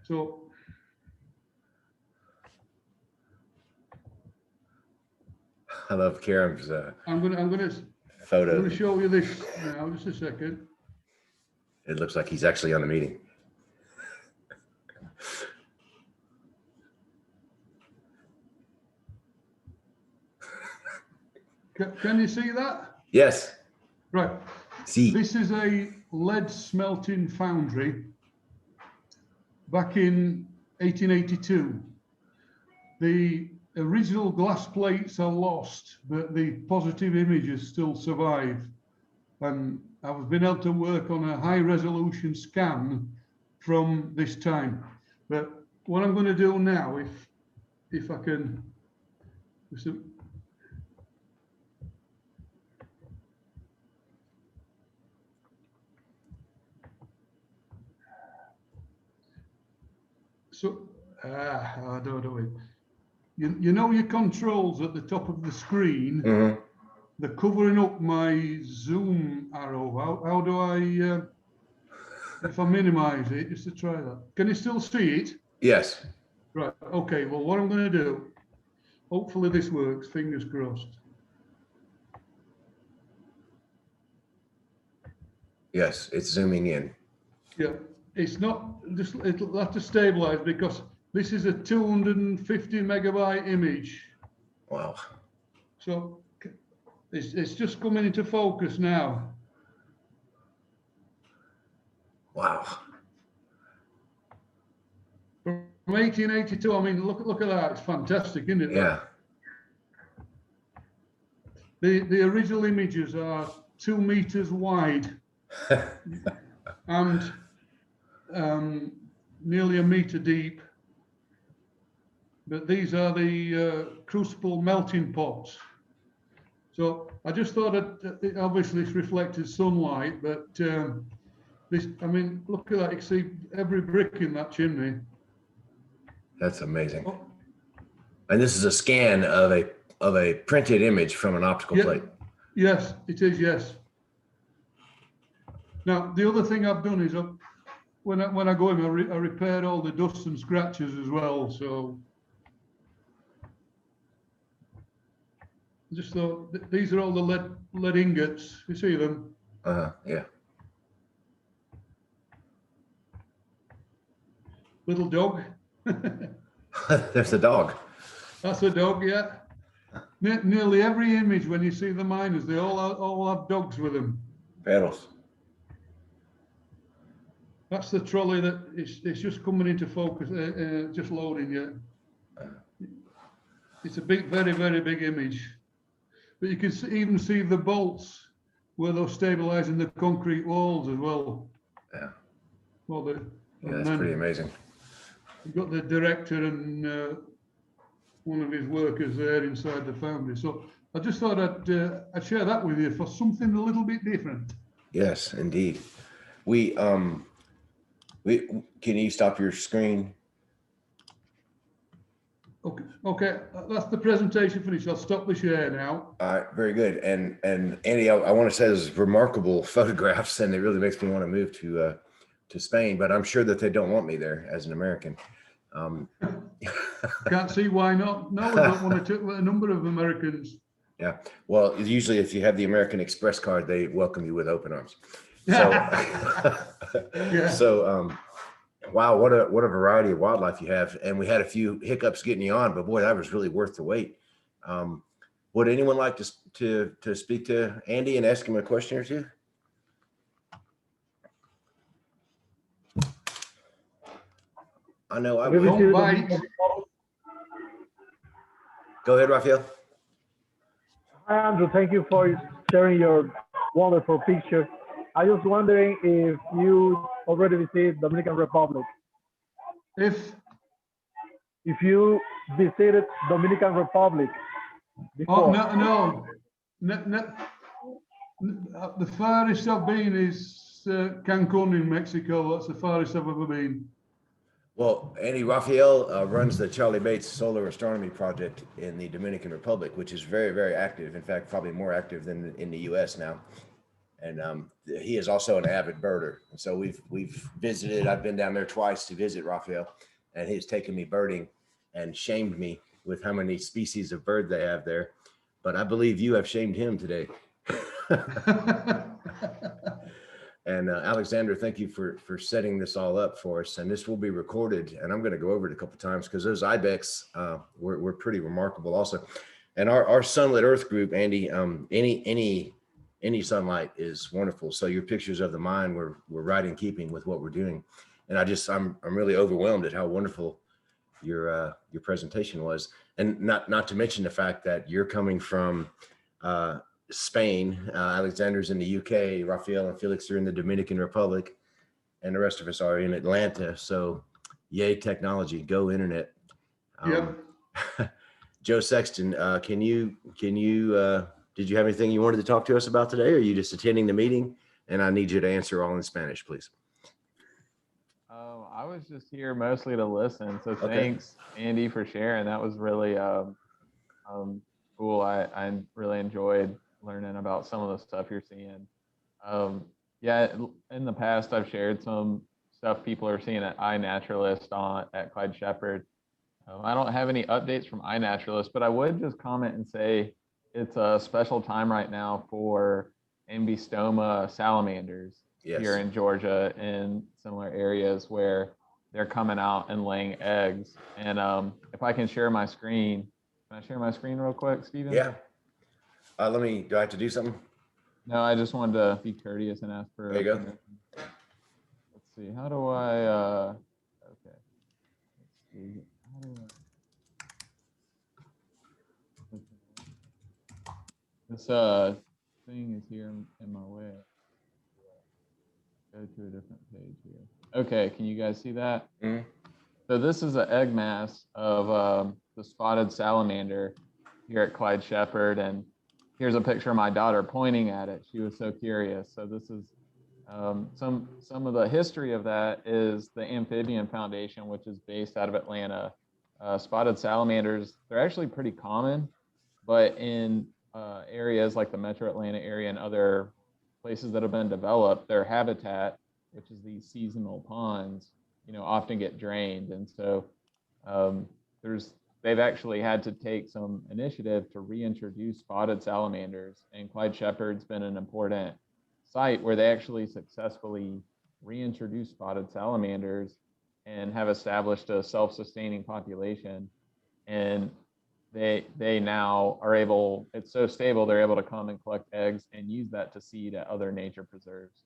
so I love Karen's I'm gonna photo. show you this now, just a second. It looks like he's actually on the meeting. Can you see that? Yes. Right. See. This is a lead smelting foundry back in 1882. The original glass plates are lost, but the positive images still survive. And I've been able to work on a high resolution scan from this time. But what I'm going to do now, if I can, so I don't know it. You know your controls at the top of the screen. Mm-hmm. They're covering up my zoom arrow. How do I? If I minimize it, just to try that. Can you still see it? Yes. Right. Okay. Well, what I'm going to do. Hopefully this works. Fingers crossed. Yes, it's zooming in. Yeah. It's not just. It'll have to stabilize because this is a 250 megabyte image. Wow. So it's just coming into focus now. Wow. From 1882, I mean, look at that. It's fantastic, isn't it? Yeah. The original images are 2 meters wide and nearly a meter deep. But these are the crucible melting pots. So I just thought it obviously it's reflected sunlight, but This, I mean, look at that. You can see every brick in that chimney. That's amazing. Oh, And this is a scan of a printed image from an optical yeah, plate. yes, it is. Yes. Now, the other thing I've done is when I go in, I repair all the dust and scratches as well. So I just thought these are all the lead ingots. You see them? Yeah. Little dog. There's the dog. That's a dog, yeah. Nearly every image when you see the miners, they all have dogs with them. Paddles. That's the trolley that it's just coming into focus, just loading yet. It's a big, very, very big image. But you can even see the bolts where they're stabilizing the concrete walls as well. Yeah. Well, Yeah, that's pretty amazing. You've got the director and one of his workers there inside the foundry. So I just thought I'd share that with you for something a little bit different. Yes, indeed. We can you stop your screen? Okay, that's the presentation finished. I'll stop the share now. All right, very good. And Andy, I want to say those remarkable photographs, and it really makes me want to move to Spain. But I'm sure that they don't want me there as an American. Can't see why not. No, we don't want to take a number of Americans. Yeah. Well, usually if you have the American Express card, they welcome you with open arms. So, Yeah. so wow, what a variety of wildlife you have. And we had a few hiccups getting you on, but boy, that was really worth the wait. Would anyone like to speak to Andy and ask him a question or two? I know I would. Don't bite. Go ahead, Raphael. Hi, Andrew. Thank you for sharing your wonderful picture. I was wondering if you already visited Dominican Republic. If you visited Dominican Republic before. no. The farthest I've been is Cancun in Mexico. That's the farthest I've ever been. Well, Andy, Raphael runs the Charlie Bates Solar Astronomy Project in the Dominican Republic, which is very, very active. In fact, probably more active than in the U.S. now. And he is also an avid birder. And so we've visited. I've been down there twice to visit Raphael, and he's taken me birding and shamed me with how many species of bird they have there. But I believe you have shamed him today. And Alexander, thank you for setting this all up for us. And this will be recorded. And I'm going to go over it a couple of times because those Ibex were pretty remarkable also. And our Sunlit Earth group, Andy, any sunlight is wonderful. So your pictures of the mine were right in keeping with what we're doing. And I'm really overwhelmed at how wonderful your presentation was. And not to mention the fact that you're coming from Spain, Alexander's in the UK, Raphael and Felix are in the Dominican Republic, and the rest of us are in Atlanta. So yay technology, go internet. Yeah. Joe Sexton, did you have anything you wanted to talk to us about today, or are you just attending the meeting? And I need you to answer all in Spanish, please. I was just here mostly to listen. So thanks, Andy, for sharing. That was really cool. I really enjoyed learning about some of the stuff you're seeing. Yeah, in the past, I've shared some stuff people are seeing at iNaturalist at Clyde Shepherd. I don't have any updates from iNaturalist, but I would just comment and say it's a special time right now for Ambi Stoma salamanders here in Georgia and similar areas where they're coming out and laying eggs. And if I can share my screen, can I share my screen real quick, Stephen? Yeah. Do I have to do something? No, I just wanted to be courteous and ask for. There you go. Let's see. How do I? Okay. Let's see. How do I? This thing is here in my way. Go to a different page here. Okay, can you guys see that? Mm-hmm. So this is an egg mass of the spotted salamander here at Clyde Shepherd, and here's a picture of my daughter pointing at it. She was so curious. So this is Some of the history of that is the Amphibian Foundation, which is based out of Atlanta. Spotted salamanders, they're actually pretty common, but in areas like the Metro Atlanta area and other places that have been developed, their habitat, which is these seasonal ponds, often get drained, and so they've actually had to take some initiative to reintroduce spotted salamanders, and Clyde Shepherd's been an important site where they actually successfully reintroduced spotted salamanders and have established a self-sustaining population. And they now are able, it's so stable, they're able to come and collect eggs and use that to seed at other nature preserves.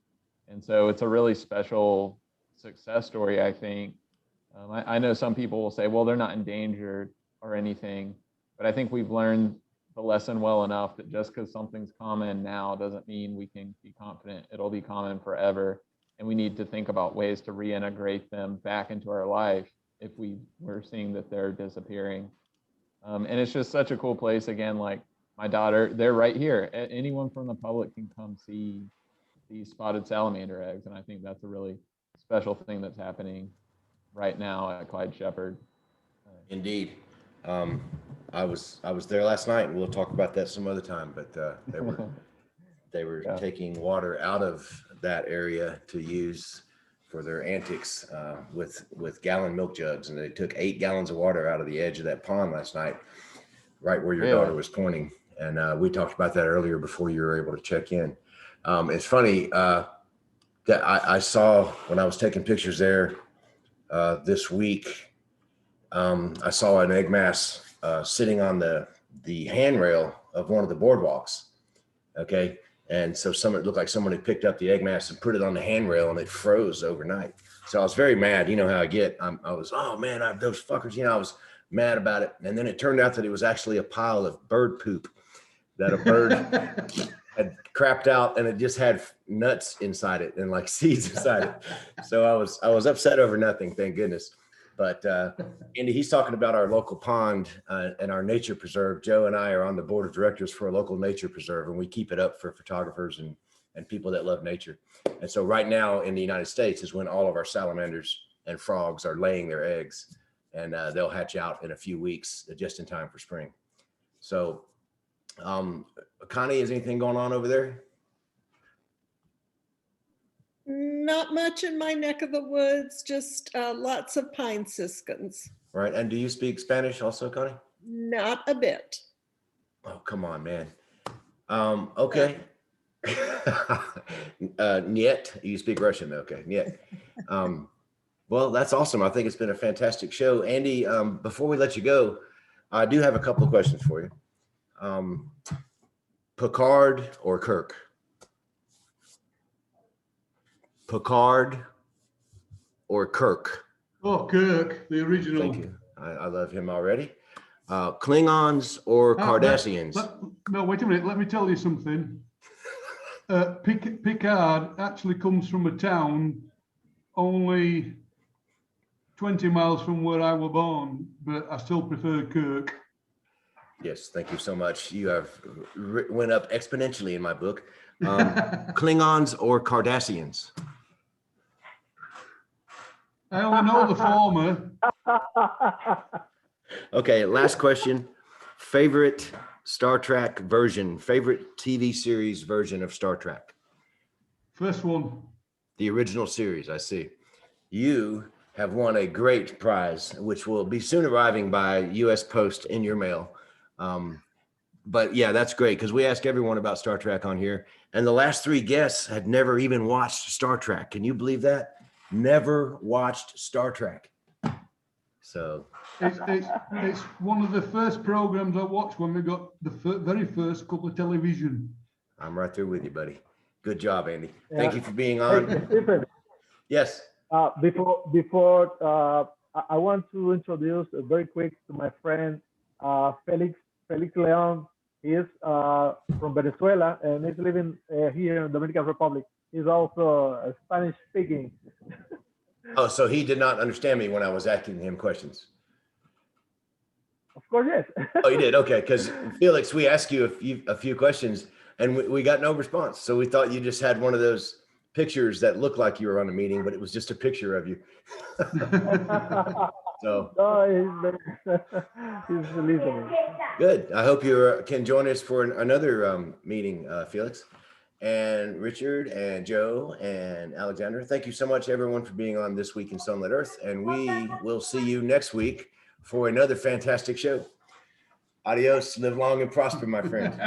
And so it's a really special success story, I think. I know some people will say, well, they're not endangered or anything, but I think we've learned the lesson well enough that just because something's common now doesn't mean we can be confident it'll be common forever. And we need to think about ways to reintegrate them back into our life if we're seeing that they're disappearing. And it's just such a cool place. Again, like my daughter, they're right here. Anyone from the public can come see these spotted salamander eggs. And I think that's a really special thing that's happening right now at Clyde Shepherd. Indeed. I was there last night, and we'll talk about that some other time, but they were Yeah. taking water out of that area to use for their antics with gallon milk jugs, and they took 8 gallons of water out of the edge of that pond last night, right where your daughter was pointing. And we talked about that earlier before you were able to check in. It's funny that I saw when I was taking pictures there this week. I saw an egg mass sitting on the handrail of one of the boardwalks. Okay. And so it looked like someone had picked up the egg mass and put it on the handrail, and it froze overnight. So I was very mad. You know how I get. I was, oh man, those fuckers, I was mad about it. And then it turned out that it was actually a pile of bird poop that a bird had crapped out, and it just had nuts inside it and like seeds inside it. So I was upset over nothing, thank goodness. But Andy, he's talking about our local pond and our nature preserve. Joe and I are on the board of directors for a local nature preserve, and we keep it up for photographers and people that love nature. And so right now in the United States is when all of our salamanders and frogs are laying their eggs, and they'll hatch out in a few weeks, just in time for spring. So Connie, is anything going on over there? Not much in my neck of the woods, just lots of pine siskins. Right. And do you speak Spanish also, Connie? Not a bit. Oh, come on, man. Okay. Niet, you speak Russian, okay. Niet. Well, that's awesome. I think it's been a fantastic show. Andy, before we let you go, I do have a couple of questions for you. Picard or Kirk? Picard or Kirk? Oh, Kirk, the original. Thank you. I love him already. Klingons or Cardassians? No, wait a minute. Let me tell you something. Picard actually comes from a town only 20 miles from where I was born, but I still prefer Kirk. Yes, thank you so much. You have went up exponentially in my book. Klingons or Cardassians? I only know the former. Okay, last question. Favorite Star Trek version, favorite TV series version of Star Trek? First one. The original series, I see. You have won a great prize, which will be soon arriving by U.S. Post in your mail. But yeah, that's great, because we ask everyone about Star Trek on here, and the last 3 guests had never even watched Star Trek. Can you believe that? Never watched Star Trek. So it's one of the first programs I watched when we got the very first couple of television. I'm right there with you, buddy. Good job, Andy. Yeah. Thank you for being Hey, on. Stephen, Yes. before I want to introduce very quick to my friend Felix Leon. He is from Venezuela and he's living here in the Dominican Republic. He's also Spanish speaking. Oh, so he did not understand me when I was asking him questions. Of course, yes. Oh, you did? Okay, because Felix, we asked you a few questions and we got no response. So we thought you just had one of those pictures that looked like you were on a meeting, but it was just a picture of you. So No, he's listening. good. I hope you can join us for another meeting, Felix. And Richard and Joe and Alexander, thank you so much, everyone, for being on This Week in Sunlit Earth. And we will see you next week for another fantastic show. Adios. Live long and prosper, my friend.